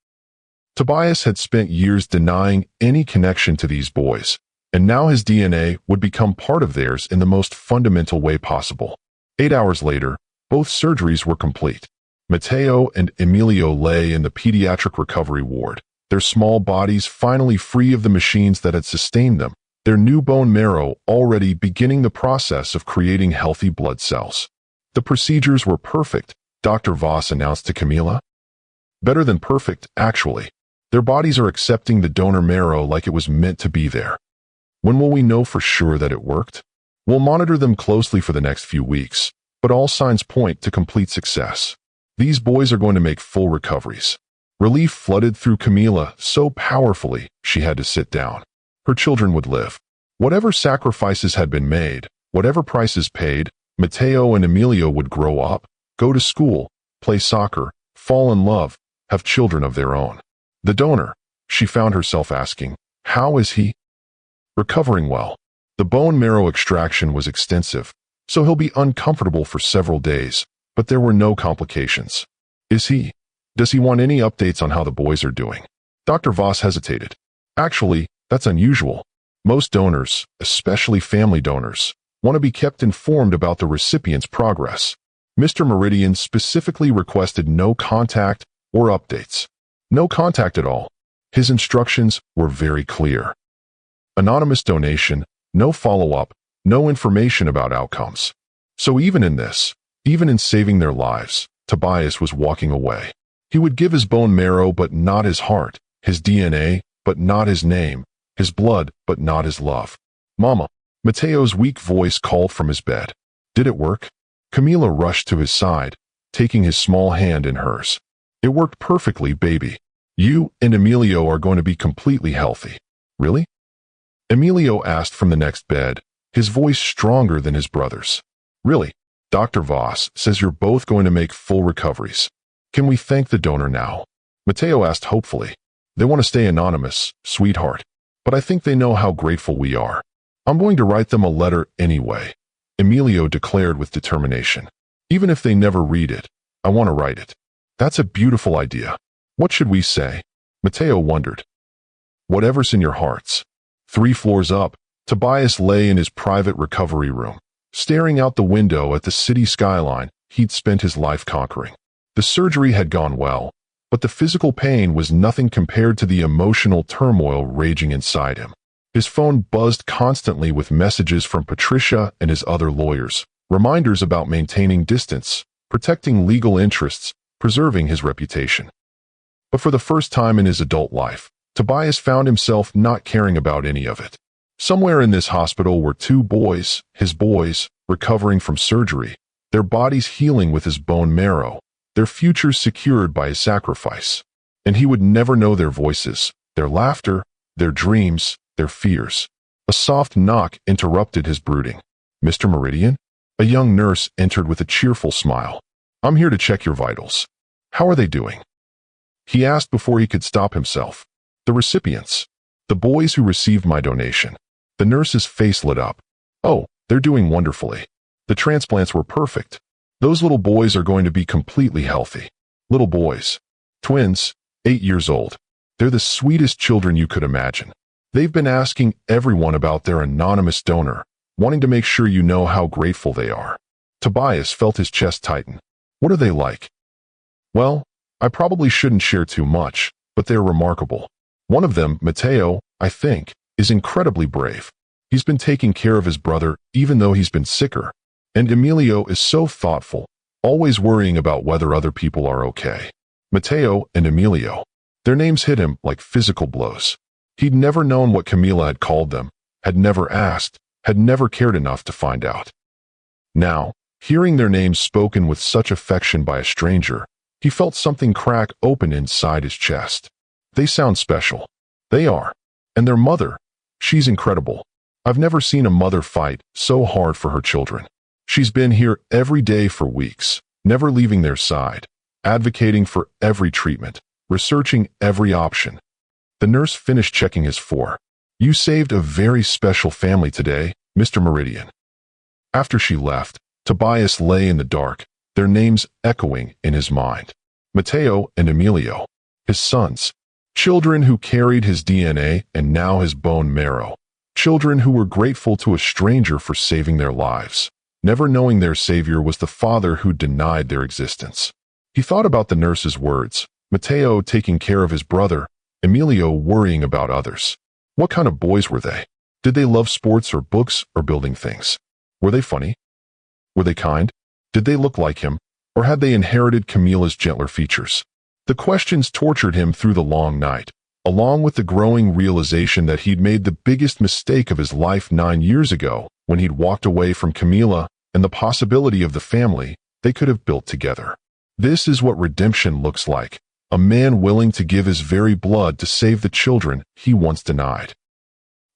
Tobias had spent years denying any connection to these boys, and now his DNA would become part of theirs in the most fundamental way possible. 8 hours later, both surgeries were complete. Matteo and Emilio lay in the pediatric recovery ward, their small bodies finally free of the machines that had sustained them, their new bone marrow already beginning the process of creating healthy blood cells. "The procedures were perfect," Dr. Voss announced to Camila. "Better than perfect, actually. Their bodies are accepting the donor marrow like it was meant to be there." "When will we know for sure that it worked?" "We'll monitor them closely for the next few weeks, but all signs point to complete success. These boys are going to make full recoveries." Relief flooded through Camila so powerfully she had to sit down. Her children would live. Whatever sacrifices had been made, whatever prices paid, Matteo and Emilio would grow up, go to school, play soccer, fall in love, have children of their own. The donor, she found herself asking, how is he? "Recovering well. The bone marrow extraction was extensive, so he'll be uncomfortable for several days, but there were no complications. Does he want any updates on how the boys are doing? Dr. Voss hesitated. Actually, that's unusual. Most donors, especially family donors, want to be kept informed about the recipient's progress. Mr. Meridian specifically requested no contact or updates. No contact at all. His instructions were very clear. Anonymous donation, no follow-up, no information about outcomes. So even in saving their lives, Tobias was walking away. He would give his bone marrow but not his heart, his DNA but not his name, his blood but not his love. Mama, Mateo's weak voice called from his bed. Did it work? Camila rushed to his side, taking his small hand in hers. It worked perfectly, baby. You and Emilio are going to be completely healthy. Really? Emilio asked from the next bed, his voice stronger than his brother's. Really? Dr. Voss says you're both going to make full recoveries. Can we thank the donor now? Mateo asked hopefully. They want to stay anonymous, sweetheart, but I think they know how grateful we are. I'm going to write them a letter anyway, Emilio declared with determination. Even if they never read it, I want to write it. That's a beautiful idea. What should we say? Mateo wondered. Whatever's in your hearts. 3 floors up, Tobias lay in his private recovery room, staring out the window at the city skyline he'd spent his life conquering. The surgery had gone well, but the physical pain was nothing compared to the emotional turmoil raging inside him. His phone buzzed constantly with messages from Patricia and his other lawyers, reminders about maintaining distance, protecting legal interests, preserving his reputation. But for the first time in his adult life, Tobias found himself not caring about any of it. Somewhere in this hospital were 2 boys, his boys, recovering from surgery, their bodies healing with his bone marrow, their futures secured by his sacrifice. And he would never know their voices, their laughter, their dreams, their fears. A soft knock interrupted his brooding. Mr. Meridian? A young nurse entered with a cheerful smile. I'm here to check your vitals. How are they doing? He asked before he could stop himself. The recipients. The boys who received my donation. The nurse's face lit up. Oh, they're doing wonderfully. The transplants were perfect. Those little boys are going to be completely healthy. Little boys. Twins, 8 years old. They're the sweetest children you could imagine. They've been asking everyone about their anonymous donor, wanting to make sure you know how grateful they are. Tobias felt his chest tighten. What are they like? Well, I probably shouldn't share too much, but they're remarkable. One of them, Mateo, I think, is incredibly brave. He's been taking care of his brother even though he's been sicker. And Emilio is so thoughtful, always worrying about whether other people are okay. Mateo and Emilio. Their names hit him like physical blows. He'd never known what Camila had called them, had never asked, had never cared enough to find out. Now, hearing their names spoken with such affection by a stranger, he felt something crack open inside his chest. They sound special. They are. And their mother, she's incredible. I've never seen a mother fight so hard for her children. She's been here every day for weeks, never leaving their side, advocating for every treatment, researching every option. The nurse finished checking his 4. You saved a very special family today, Mr. Meridian. After she left, Tobias lay in the dark, their names echoing in his mind. Mateo and Emilio, his sons. Children who carried his DNA and now his bone marrow. Children who were grateful to a stranger for saving their lives, never knowing their savior was the father who denied their existence. He thought about the nurse's words, Mateo taking care of his brother, Emilio worrying about others. What kind of boys were they? Did they love sports or books or building things? Were they funny? Were they kind? Did they look like him, or had they inherited Camila's gentler features? The questions tortured him through the long night, along with the growing realization that he'd made the biggest mistake of his life 9 years ago when he'd walked away from Camila and the possibility of the family they could have built together. This is what redemption looks like, a man willing to give his very blood to save the children he once denied.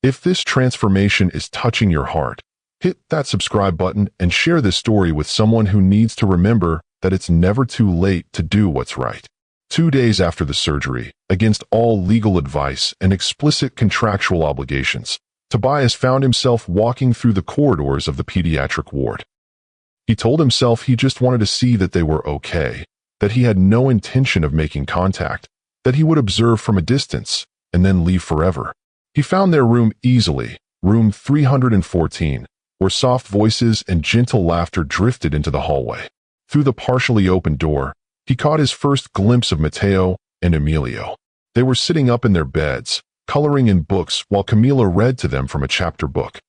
If this transformation is touching your heart, hit that subscribe button and share this story with someone who needs to remember that it's never too late to do what's right. 2 days after the surgery, against all legal advice and explicit contractual obligations, Tobias found himself walking through the corridors of the pediatric ward. He told himself he just wanted to see that they were okay, that he had no intention of making contact, that he would observe from a distance and then leave forever. He found their room easily, room 314, where soft voices and gentle laughter drifted into the hallway. Through the partially open door, he caught his first glimpse of Matteo and Emilio. They were sitting up in their beds, coloring in books while Camila read to them from a chapter book.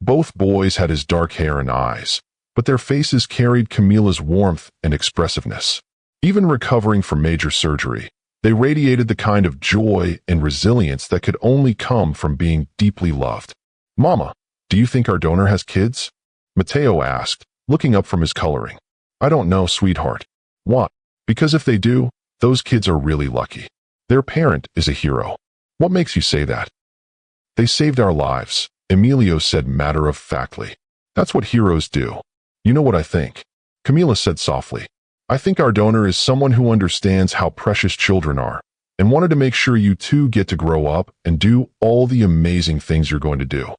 Both boys had his dark hair and eyes, but their faces carried Camila's warmth and expressiveness. Even recovering from major surgery, they radiated the kind of joy and resilience that could only come from being deeply loved. "Mama, do you think our donor has kids?" Matteo asked, looking up from his coloring. "I don't know, sweetheart." "What?" "Because if they do, those kids are really lucky. Their parent is a hero." "What makes you say that?" "They saved our lives," Emilio said matter-of-factly. "That's what heroes do." "You know what I think?" Camila said softly. "I think our donor is someone who understands how precious children are, and wanted to make sure you two get to grow up and do all the amazing things you're going to do."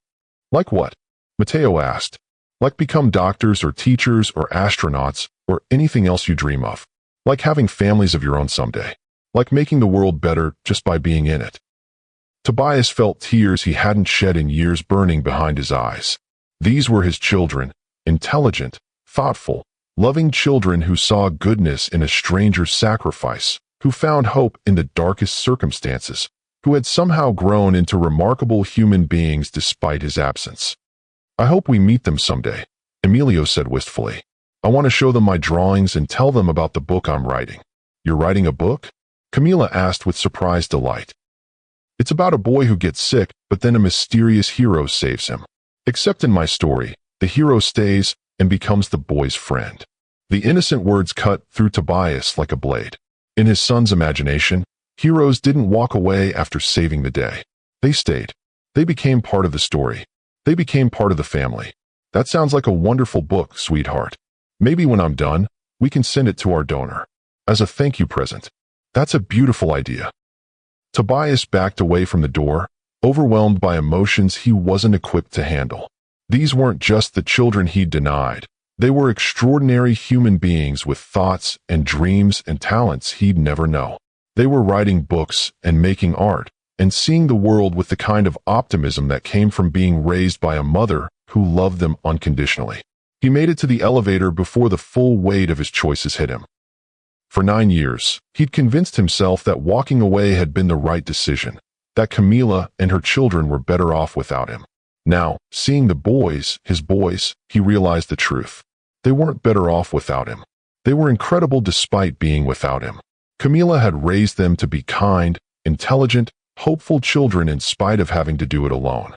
"Like what?" Matteo asked. "Like become doctors or teachers or astronauts or anything else you dream of. Like having families of your own someday. Like making the world better just by being in it." Tobias felt tears he hadn't shed in years burning behind his eyes. These were his children, intelligent, thoughtful, loving children who saw goodness in a stranger's sacrifice, who found hope in the darkest circumstances, who had somehow grown into remarkable human beings despite his absence. "I hope we meet them someday," Emilio said wistfully. "I want to show them my drawings and tell them about the book I'm writing." "You're writing a book?" Camila asked with surprised delight. "It's about a boy who gets sick, but then a mysterious hero saves him. Except in my story, the hero stays and becomes the boy's friend." The innocent words cut through Tobias like a blade. In his son's imagination, heroes didn't walk away after saving the day. They stayed. They became part of the story. They became part of the family. "That sounds like a wonderful book, sweetheart. Maybe when I'm done, we can send it to our donor. As a thank you present." "That's a beautiful idea." Tobias backed away from the door, overwhelmed by emotions he wasn't equipped to handle. These weren't just the children he'd denied. They were extraordinary human beings with thoughts and dreams and talents he'd never know. They were writing books and making art and seeing the world with the kind of optimism that came from being raised by a mother who loved them unconditionally. He made it to the elevator before the full weight of his choices hit him. For 9 years, he'd convinced himself that walking away had been the right decision, that Camila and her children were better off without him. Now, seeing the boys, his boys, he realized the truth. They weren't better off without him. They were incredible despite being without him. Camila had raised them to be kind, intelligent, hopeful children in spite of having to do it alone.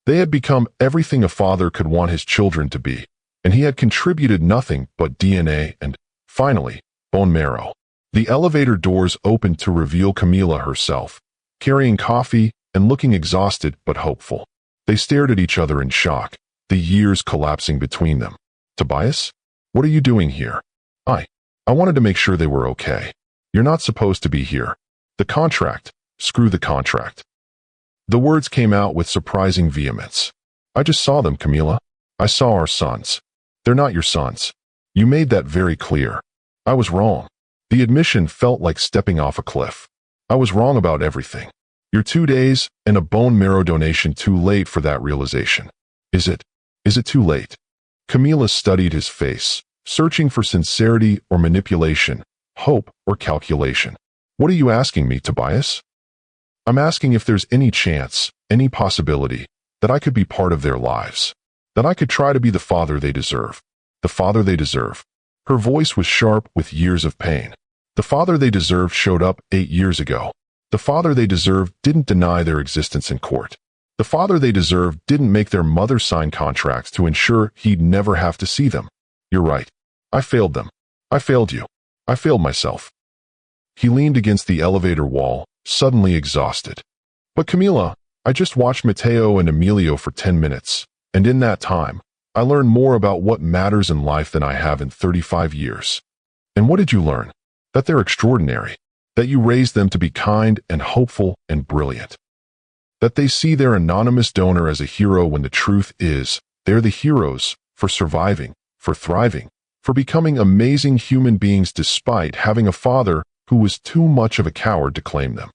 They had become everything a father could want his children to be, and he had contributed nothing but DNA and, finally, bone marrow. The elevator doors opened to reveal Camila herself, carrying coffee and looking exhausted but hopeful. They stared at each other in shock, the years collapsing between them. "Tobias? What are you doing here?" I wanted to make sure they were okay. "You're not supposed to be here. The contract. Screw the contract." The words came out with surprising vehemence. "I just saw them, Camila. I saw our sons. They're not your sons. You made that very clear. I was wrong." The admission felt like stepping off a cliff. "I was wrong about everything. You're 2 days and a bone marrow donation too late for that realization." Is it too late?" Camila studied his face, searching for sincerity or manipulation, hope or calculation. "What are you asking me, Tobias?" "I'm asking if there's any chance, any possibility, that I could be part of their lives. That I could try to be the father they deserve. The father they deserve." Her voice was sharp with years of pain. The father they deserved showed up 8 years ago. The father they deserved didn't deny their existence in court. The father they deserved didn't make their mother sign contracts to ensure he'd never have to see them. "You're right. I failed them. I failed you. I failed myself." He leaned against the elevator wall, suddenly exhausted. "But Camila, I just watched Matteo and Emilio for 10 minutes, and in that time, I learned more about what matters in life than I have in 35 years. And what did you learn? That they're extraordinary. That you raised them to be kind and hopeful and brilliant." That they see their anonymous donor as a hero when the truth is, they're the heroes for surviving, for thriving, for becoming amazing human beings despite having a father who was too much of a coward to claim them.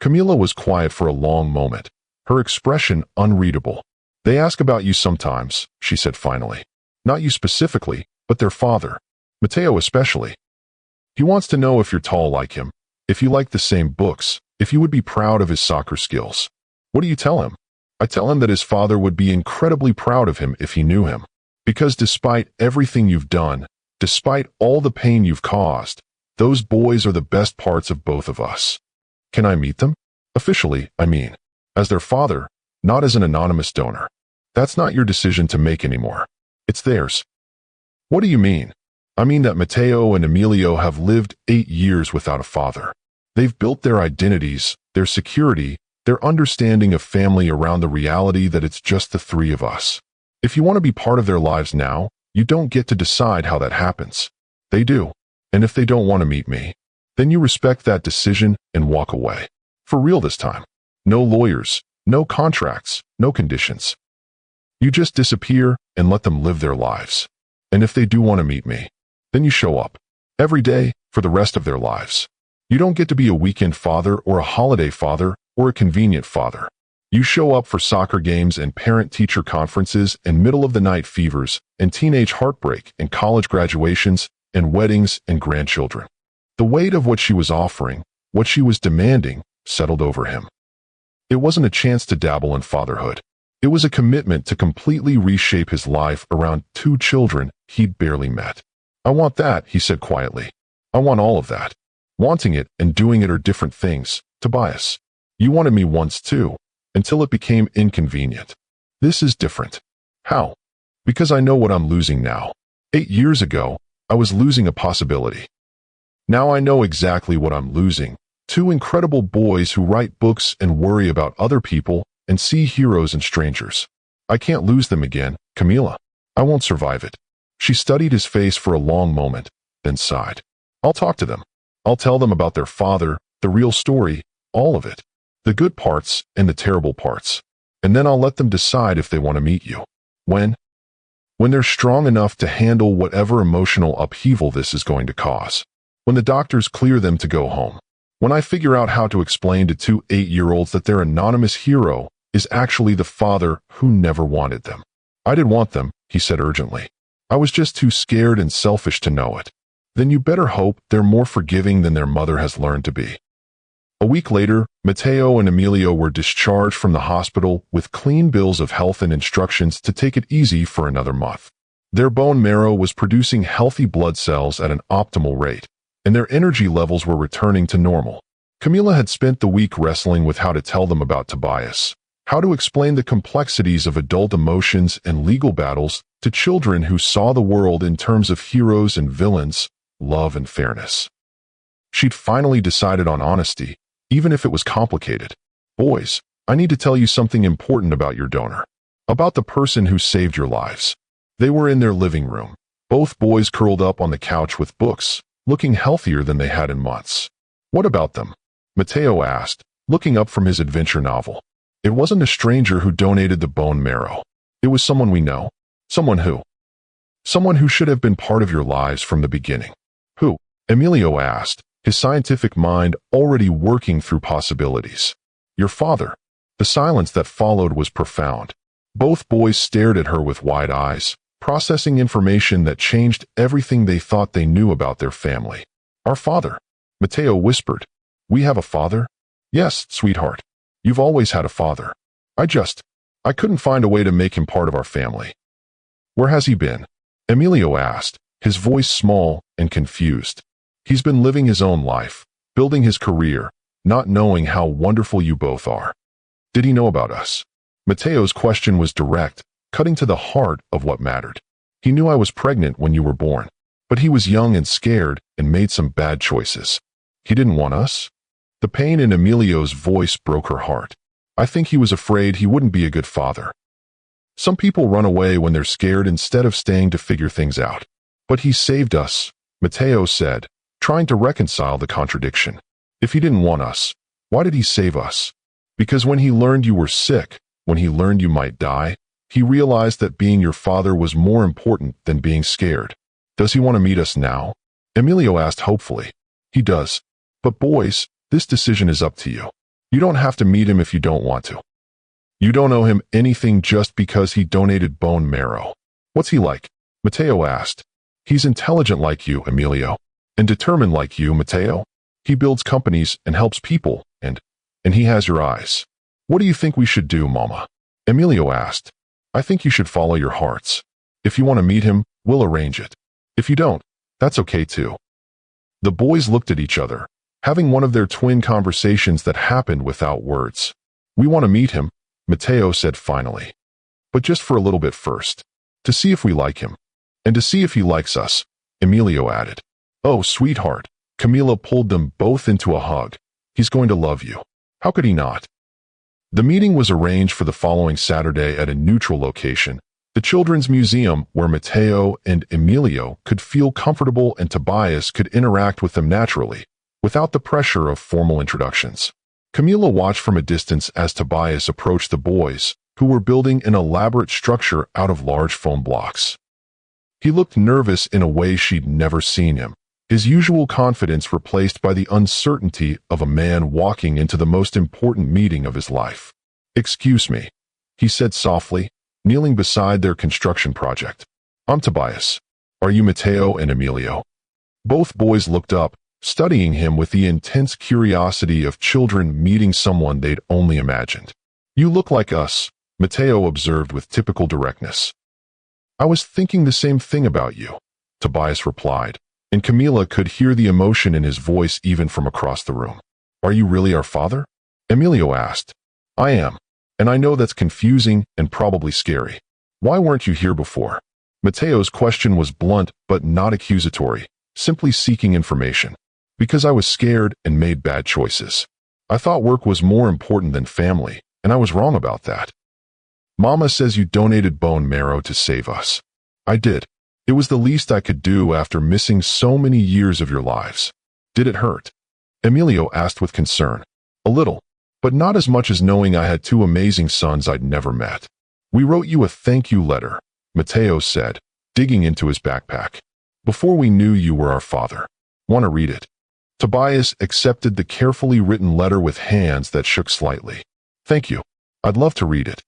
Camila was quiet for a long moment, her expression unreadable. They ask about you sometimes, she said finally. Not you specifically, but their father. Mateo especially. He wants to know if you're tall like him, if you like the same books, if you would be proud of his soccer skills. What do you tell him? I tell him that his father would be incredibly proud of him if he knew him. Because despite everything you've done, despite all the pain you've caused, those boys are the best parts of both of us. Can I meet them? Officially, I mean. As their father, not as an anonymous donor. That's not your decision to make anymore. It's theirs. What do you mean? I mean that Mateo and Emilio have lived 8 years without a father. They've built their identities, their security, their understanding of family around the reality that it's just the three of us. If you want to be part of their lives now, you don't get to decide how that happens. They do. And if they don't want to meet me, then you respect that decision and walk away. For real this time. No lawyers, no contracts, no conditions. You just disappear and let them live their lives. And if they do want to meet me, then you show up. Every day, for the rest of their lives. You don't get to be a weekend father or a holiday father or a convenient father. You show up for soccer games and parent-teacher conferences and middle-of-the-night fevers and teenage heartbreak and college graduations and weddings and grandchildren. The weight of what she was offering, what she was demanding, settled over him. It wasn't a chance to dabble in fatherhood. It was a commitment to completely reshape his life around 2 children he'd barely met. I want that, he said quietly. I want all of that. Wanting it and doing it are different things, Tobias. You wanted me once too, until it became inconvenient. This is different. How? Because I know what I'm losing now. 8 years ago, I was losing a possibility. Now I know exactly what I'm losing. 2 incredible boys who write books and worry about other people and see heroes in strangers. I can't lose them again, Camila. I won't survive it. She studied his face for a long moment, then sighed. I'll talk to them. I'll tell them about their father, the real story, all of it. The good parts and the terrible parts. And then I'll let them decide if they want to meet you. When? When they're strong enough to handle whatever emotional upheaval this is going to cause. When the doctors clear them to go home. When I figure out how to explain to 2 8-year-olds that their anonymous hero is actually the father who never wanted them. I did want them, he said urgently. I was just too scared and selfish to know it. Then you better hope they're more forgiving than their mother has learned to be. A week later, Mateo and Emilio were discharged from the hospital with clean bills of health and instructions to take it easy for another month. Their bone marrow was producing healthy blood cells at an optimal rate, and their energy levels were returning to normal. Camila had spent the week wrestling with how to tell them about Tobias, how to explain the complexities of adult emotions and legal battles to children who saw the world in terms of heroes and villains, love and fairness. She'd finally decided on honesty, even if it was complicated. Boys, I need to tell you something important about your donor. About the person who saved your lives. They were in their living room, both boys curled up on the couch with books, looking healthier than they had in months. What about them? Mateo asked, looking up from his adventure novel. It wasn't a stranger who donated the bone marrow. It was someone we know. Someone who? Someone who should have been part of your lives from the beginning. Who? Emilio asked, his scientific mind already working through possibilities. Your father. The silence that followed was profound. Both boys stared at her with wide eyes, processing information that changed everything they thought they knew about their family. Our father. Mateo whispered. We have a father? Yes, sweetheart. You've always had a father. I couldn't find a way to make him part of our family. Where has he been? Emilio asked, his voice small and confused. He's been living his own life, building his career, not knowing how wonderful you both are. Did he know about us? Mateo's question was direct, cutting to the heart of what mattered. He knew I was pregnant when you were born, but he was young and scared and made some bad choices. He didn't want us? The pain in Emilio's voice broke her heart. I think he was afraid he wouldn't be a good father. Some people run away when they're scared instead of staying to figure things out. But he saved us, Mateo said, trying to reconcile the contradiction. If he didn't want us, why did he save us? Because when he learned you were sick, when he learned you might die, he realized that being your father was more important than being scared. Does he want to meet us now? Emilio asked hopefully. He does. But boys, this decision is up to you. You don't have to meet him if you don't want to. You don't owe him anything just because he donated bone marrow. What's he like? Mateo asked. He's intelligent like you, Emilio. And determined like you, Mateo. He builds companies and helps people, and he has your eyes. What do you think we should do, Mama? Emilio asked. I think you should follow your hearts. If you want to meet him, we'll arrange it. If you don't, that's okay too. The boys looked at each other, having one of their twin conversations that happened without words. We want to meet him, Mateo said finally. But just for a little bit first. To see if we like him. And to see if he likes us, Emilio added. Oh, sweetheart. Camila pulled them both into a hug. He's going to love you. How could he not? The meeting was arranged for the following Saturday at a neutral location, the Children's Museum, where Mateo and Emilio could feel comfortable and Tobias could interact with them naturally, without the pressure of formal introductions. Camila watched from a distance as Tobias approached the boys, who were building an elaborate structure out of large foam blocks. He looked nervous in a way she'd never seen him, his usual confidence replaced by the uncertainty of a man walking into the most important meeting of his life. Excuse me, he said softly, kneeling beside their construction project. I'm Tobias. Are you Mateo and Emilio? Both boys looked up, studying him with the intense curiosity of children meeting someone they'd only imagined. You look like us, Mateo observed with typical directness. I was thinking the same thing about you, Tobias replied, and Camila could hear the emotion in his voice even from across the room. Are you really our father? Emilio asked. I am, and I know that's confusing and probably scary. Why weren't you here before? Mateo's question was blunt but not accusatory, simply seeking information. Because I was scared and made bad choices. I thought work was more important than family, and I was wrong about that. Mama says you donated bone marrow to save us. I did. It was the least I could do after missing so many years of your lives. Did it hurt? Emilio asked with concern. A little, but not as much as knowing I had two amazing sons I'd never met. We wrote you a thank you letter, Mateo said, digging into his backpack. Before we knew you were our father. Want to read it? Tobias accepted the carefully written letter with hands that shook slightly. Thank you. I'd love to read it.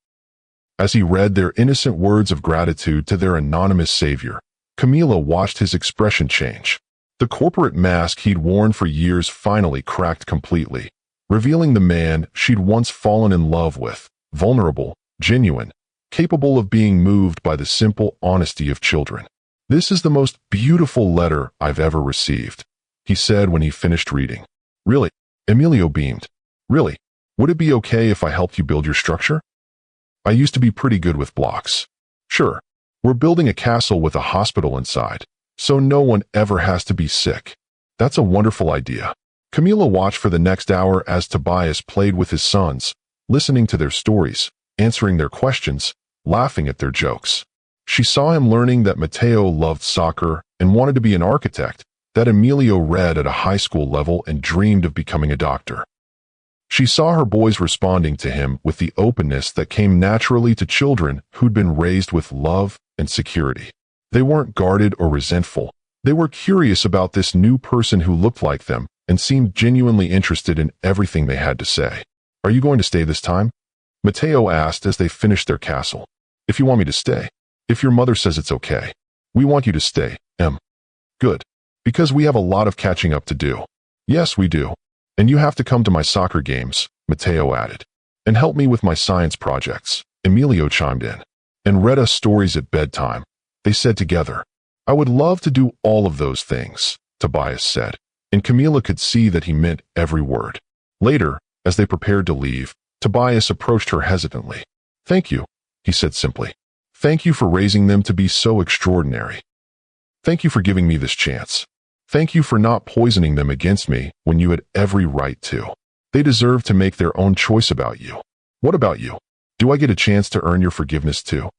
As he read their innocent words of gratitude to their anonymous savior, Camila watched his expression change. The corporate mask he'd worn for years finally cracked completely, revealing the man she'd once fallen in love with, vulnerable, genuine, capable of being moved by the simple honesty of children. This is the most beautiful letter I've ever received, he said when he finished reading. Really? Emilio beamed. Really? Would it be okay if I helped you build your structure? I used to be pretty good with blocks. Sure. We're building a castle with a hospital inside, so no one ever has to be sick. That's a wonderful idea. Camila watched for the next hour as Tobias played with his sons, listening to their stories, answering their questions, laughing at their jokes. She saw him learning that Mateo loved soccer and wanted to be an architect, that Emilio read at a high school level and dreamed of becoming a doctor. She saw her boys responding to him with the openness that came naturally to children who'd been raised with love and security. They weren't guarded or resentful. They were curious about this new person who looked like them and seemed genuinely interested in everything they had to say. Are you going to stay this time? Mateo asked as they finished their castle. If you want me to stay. If your mother says it's okay. We want you to stay, Em. Good. Because we have a lot of catching up to do. Yes, we do. And you have to come to my soccer games, Mateo added. And help me with my science projects, Emilio chimed in. And read us stories at bedtime, they said together. I would love to do all of those things, Tobias said, and Camila could see that he meant every word. Later, as they prepared to leave, Tobias approached her hesitantly. Thank you, he said simply. Thank you for raising them to be so extraordinary. Thank you for giving me this chance. Thank you for not poisoning them against me when you had every right to. They deserve to make their own choice about you. What about you? Do I get a chance to earn your forgiveness too?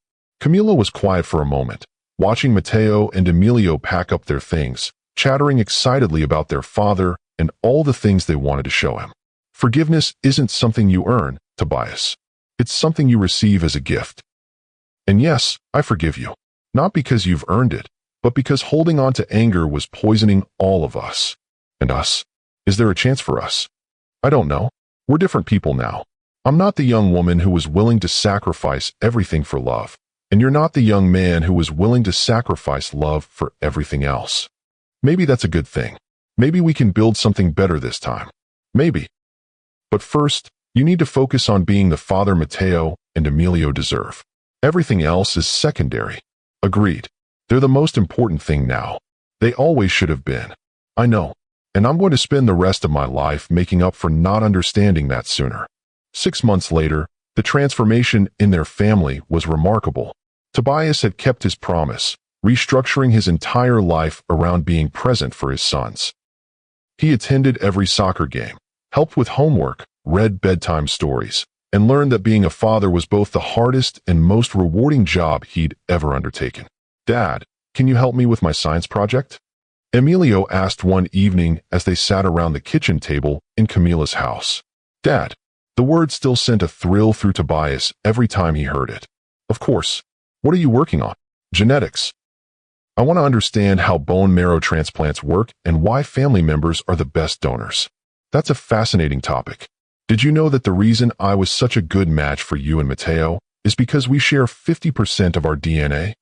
Camila was quiet for a moment, watching Mateo and Emilio pack up their things, chattering excitedly about their father and all the things they wanted to show him. Forgiveness isn't something you earn, Tobias. It's something you receive as a gift. And yes, I forgive you. Not because you've earned it, but because holding on to anger was poisoning all of us. And us? Is there a chance for us? I don't know. We're different people now. I'm not the young woman who was willing to sacrifice everything for love. And you're not the young man who was willing to sacrifice love for everything else. Maybe that's a good thing. Maybe we can build something better this time. Maybe. But first, you need to focus on being the father Matteo and Emilio deserve. Everything else is secondary. Agreed. They're the most important thing now. They always should have been. I know. And I'm going to spend the rest of my life making up for not understanding that sooner. 6 months later, the transformation in their family was remarkable. Tobias had kept his promise, restructuring his entire life around being present for his sons. He attended every soccer game, helped with homework, read bedtime stories, and learned that being a father was both the hardest and most rewarding job he'd ever undertaken. "Dad, can you help me with my science project?" Emilio asked one evening as they sat around the kitchen table in Camila's house. "Dad." The word still sent a thrill through Tobias every time he heard it. "Of course. What are you working on?" "Genetics. I want to understand how bone marrow transplants work and why family members are the best donors." "That's a fascinating topic. Did you know that the reason I was such a good match for you and Matteo is because we share 50% of our DNA?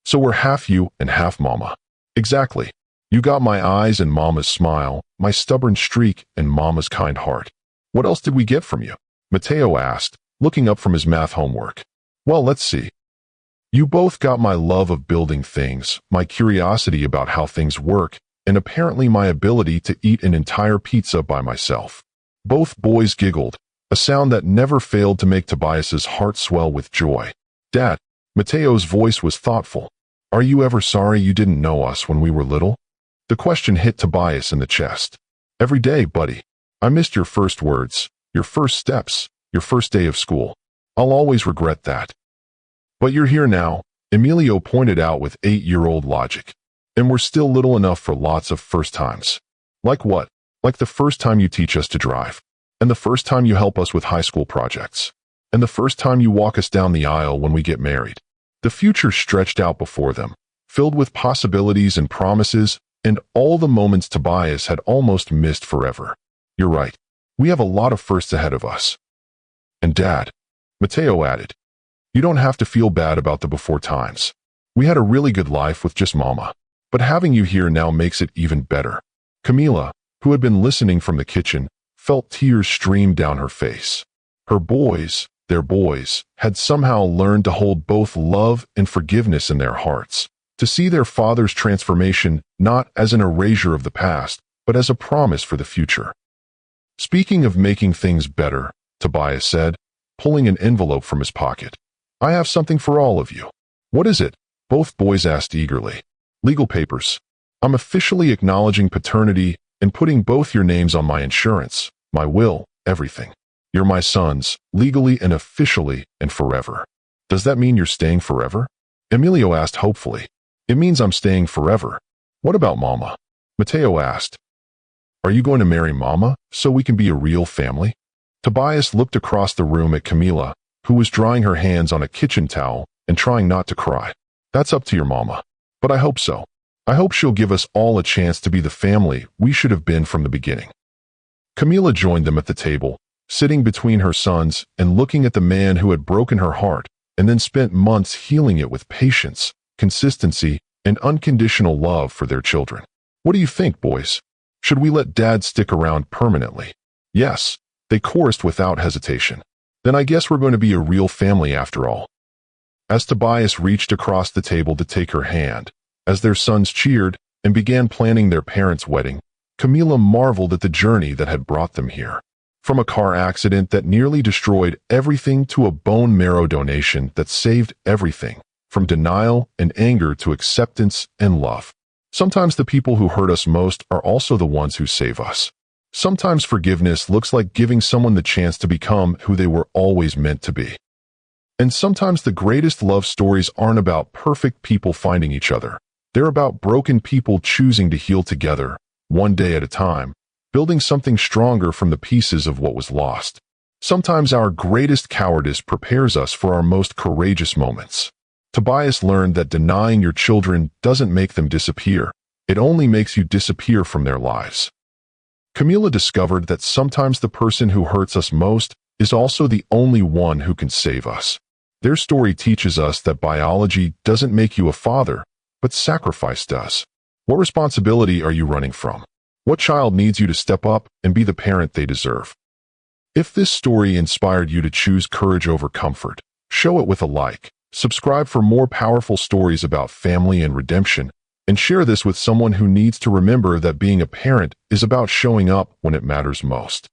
So we're half you and half Mama." "Exactly. You got my eyes and Mama's smile, my stubborn streak and Mama's kind heart." "What else did we get from you?" Matteo asked, looking up from his math homework. "Well, let's see. You both got my love of building things, my curiosity about how things work, and apparently my ability to eat an entire pizza by myself." Both boys giggled, a sound that never failed to make Tobias's heart swell with joy. "Dad," Matteo's voice was thoughtful, "are you ever sorry you didn't know us when we were little?" The question hit Tobias in the chest. "Every day, buddy. I missed your first words, your first steps, your first day of school. I'll always regret that. But you're here now," Emilio pointed out with 8-year-old logic. "And we're still little enough for lots of first times." "Like what?" "Like the first time you teach us to drive. And the first time you help us with high school projects. And the first time you walk us down the aisle when we get married." The future stretched out before them, filled with possibilities and promises, and all the moments Tobias had almost missed forever. "You're right. We have a lot of firsts ahead of us." "And Dad," Matteo added, "you don't have to feel bad about the before times. We had a really good life with just Mama. But having you here now makes it even better." Camila, who had been listening from the kitchen, felt tears stream down her face. Her boys, their boys, had somehow learned to hold both love and forgiveness in their hearts, to see their father's transformation not as an erasure of the past, but as a promise for the future. "Speaking of making things better," Tobias said, pulling an envelope from his pocket, "I have something for all of you." "What is it?" both boys asked eagerly. "Legal papers. I'm officially acknowledging paternity and putting both your names on my insurance, my will, everything. You're my sons, legally and officially and forever." "Does that mean you're staying forever?" Emilio asked hopefully. "It means I'm staying forever." "What about Mama?" Matteo asked. "Are you going to marry Mama so we can be a real family?" Tobias looked across the room at Camila, who was drying her hands on a kitchen towel and trying not to cry. "That's up to your Mama. But I hope so. I hope she'll give us all a chance to be the family we should have been from the beginning." Camila joined them at the table, sitting between her sons and looking at the man who had broken her heart and then spent months healing it with patience, consistency, and unconditional love for their children. "What do you think, boys? Should we let Dad stick around permanently?" "Yes," they chorused without hesitation. "Then I guess we're going to be a real family after all." As Tobias reached across the table to take her hand, as their sons cheered and began planning their parents' wedding, Camila marveled at the journey that had brought them here. From a car accident that nearly destroyed everything to a bone marrow donation that saved everything, from denial and anger to acceptance and love. Sometimes the people who hurt us most are also the ones who save us. Sometimes forgiveness looks like giving someone the chance to become who they were always meant to be. And sometimes the greatest love stories aren't about perfect people finding each other. They're about broken people choosing to heal together, one day at a time, building something stronger from the pieces of what was lost. Sometimes our greatest cowardice prepares us for our most courageous moments. Tobias learned that denying your children doesn't make them disappear. It only makes you disappear from their lives. Camila discovered that sometimes the person who hurts us most is also the only one who can save us. Their story teaches us that biology doesn't make you a father, but sacrifice does. What responsibility are you running from? What child needs you to step up and be the parent they deserve? If this story inspired you to choose courage over comfort, show it with a like, subscribe for more powerful stories about family and redemption, and share this with someone who needs to remember that being a parent is about showing up when it matters most.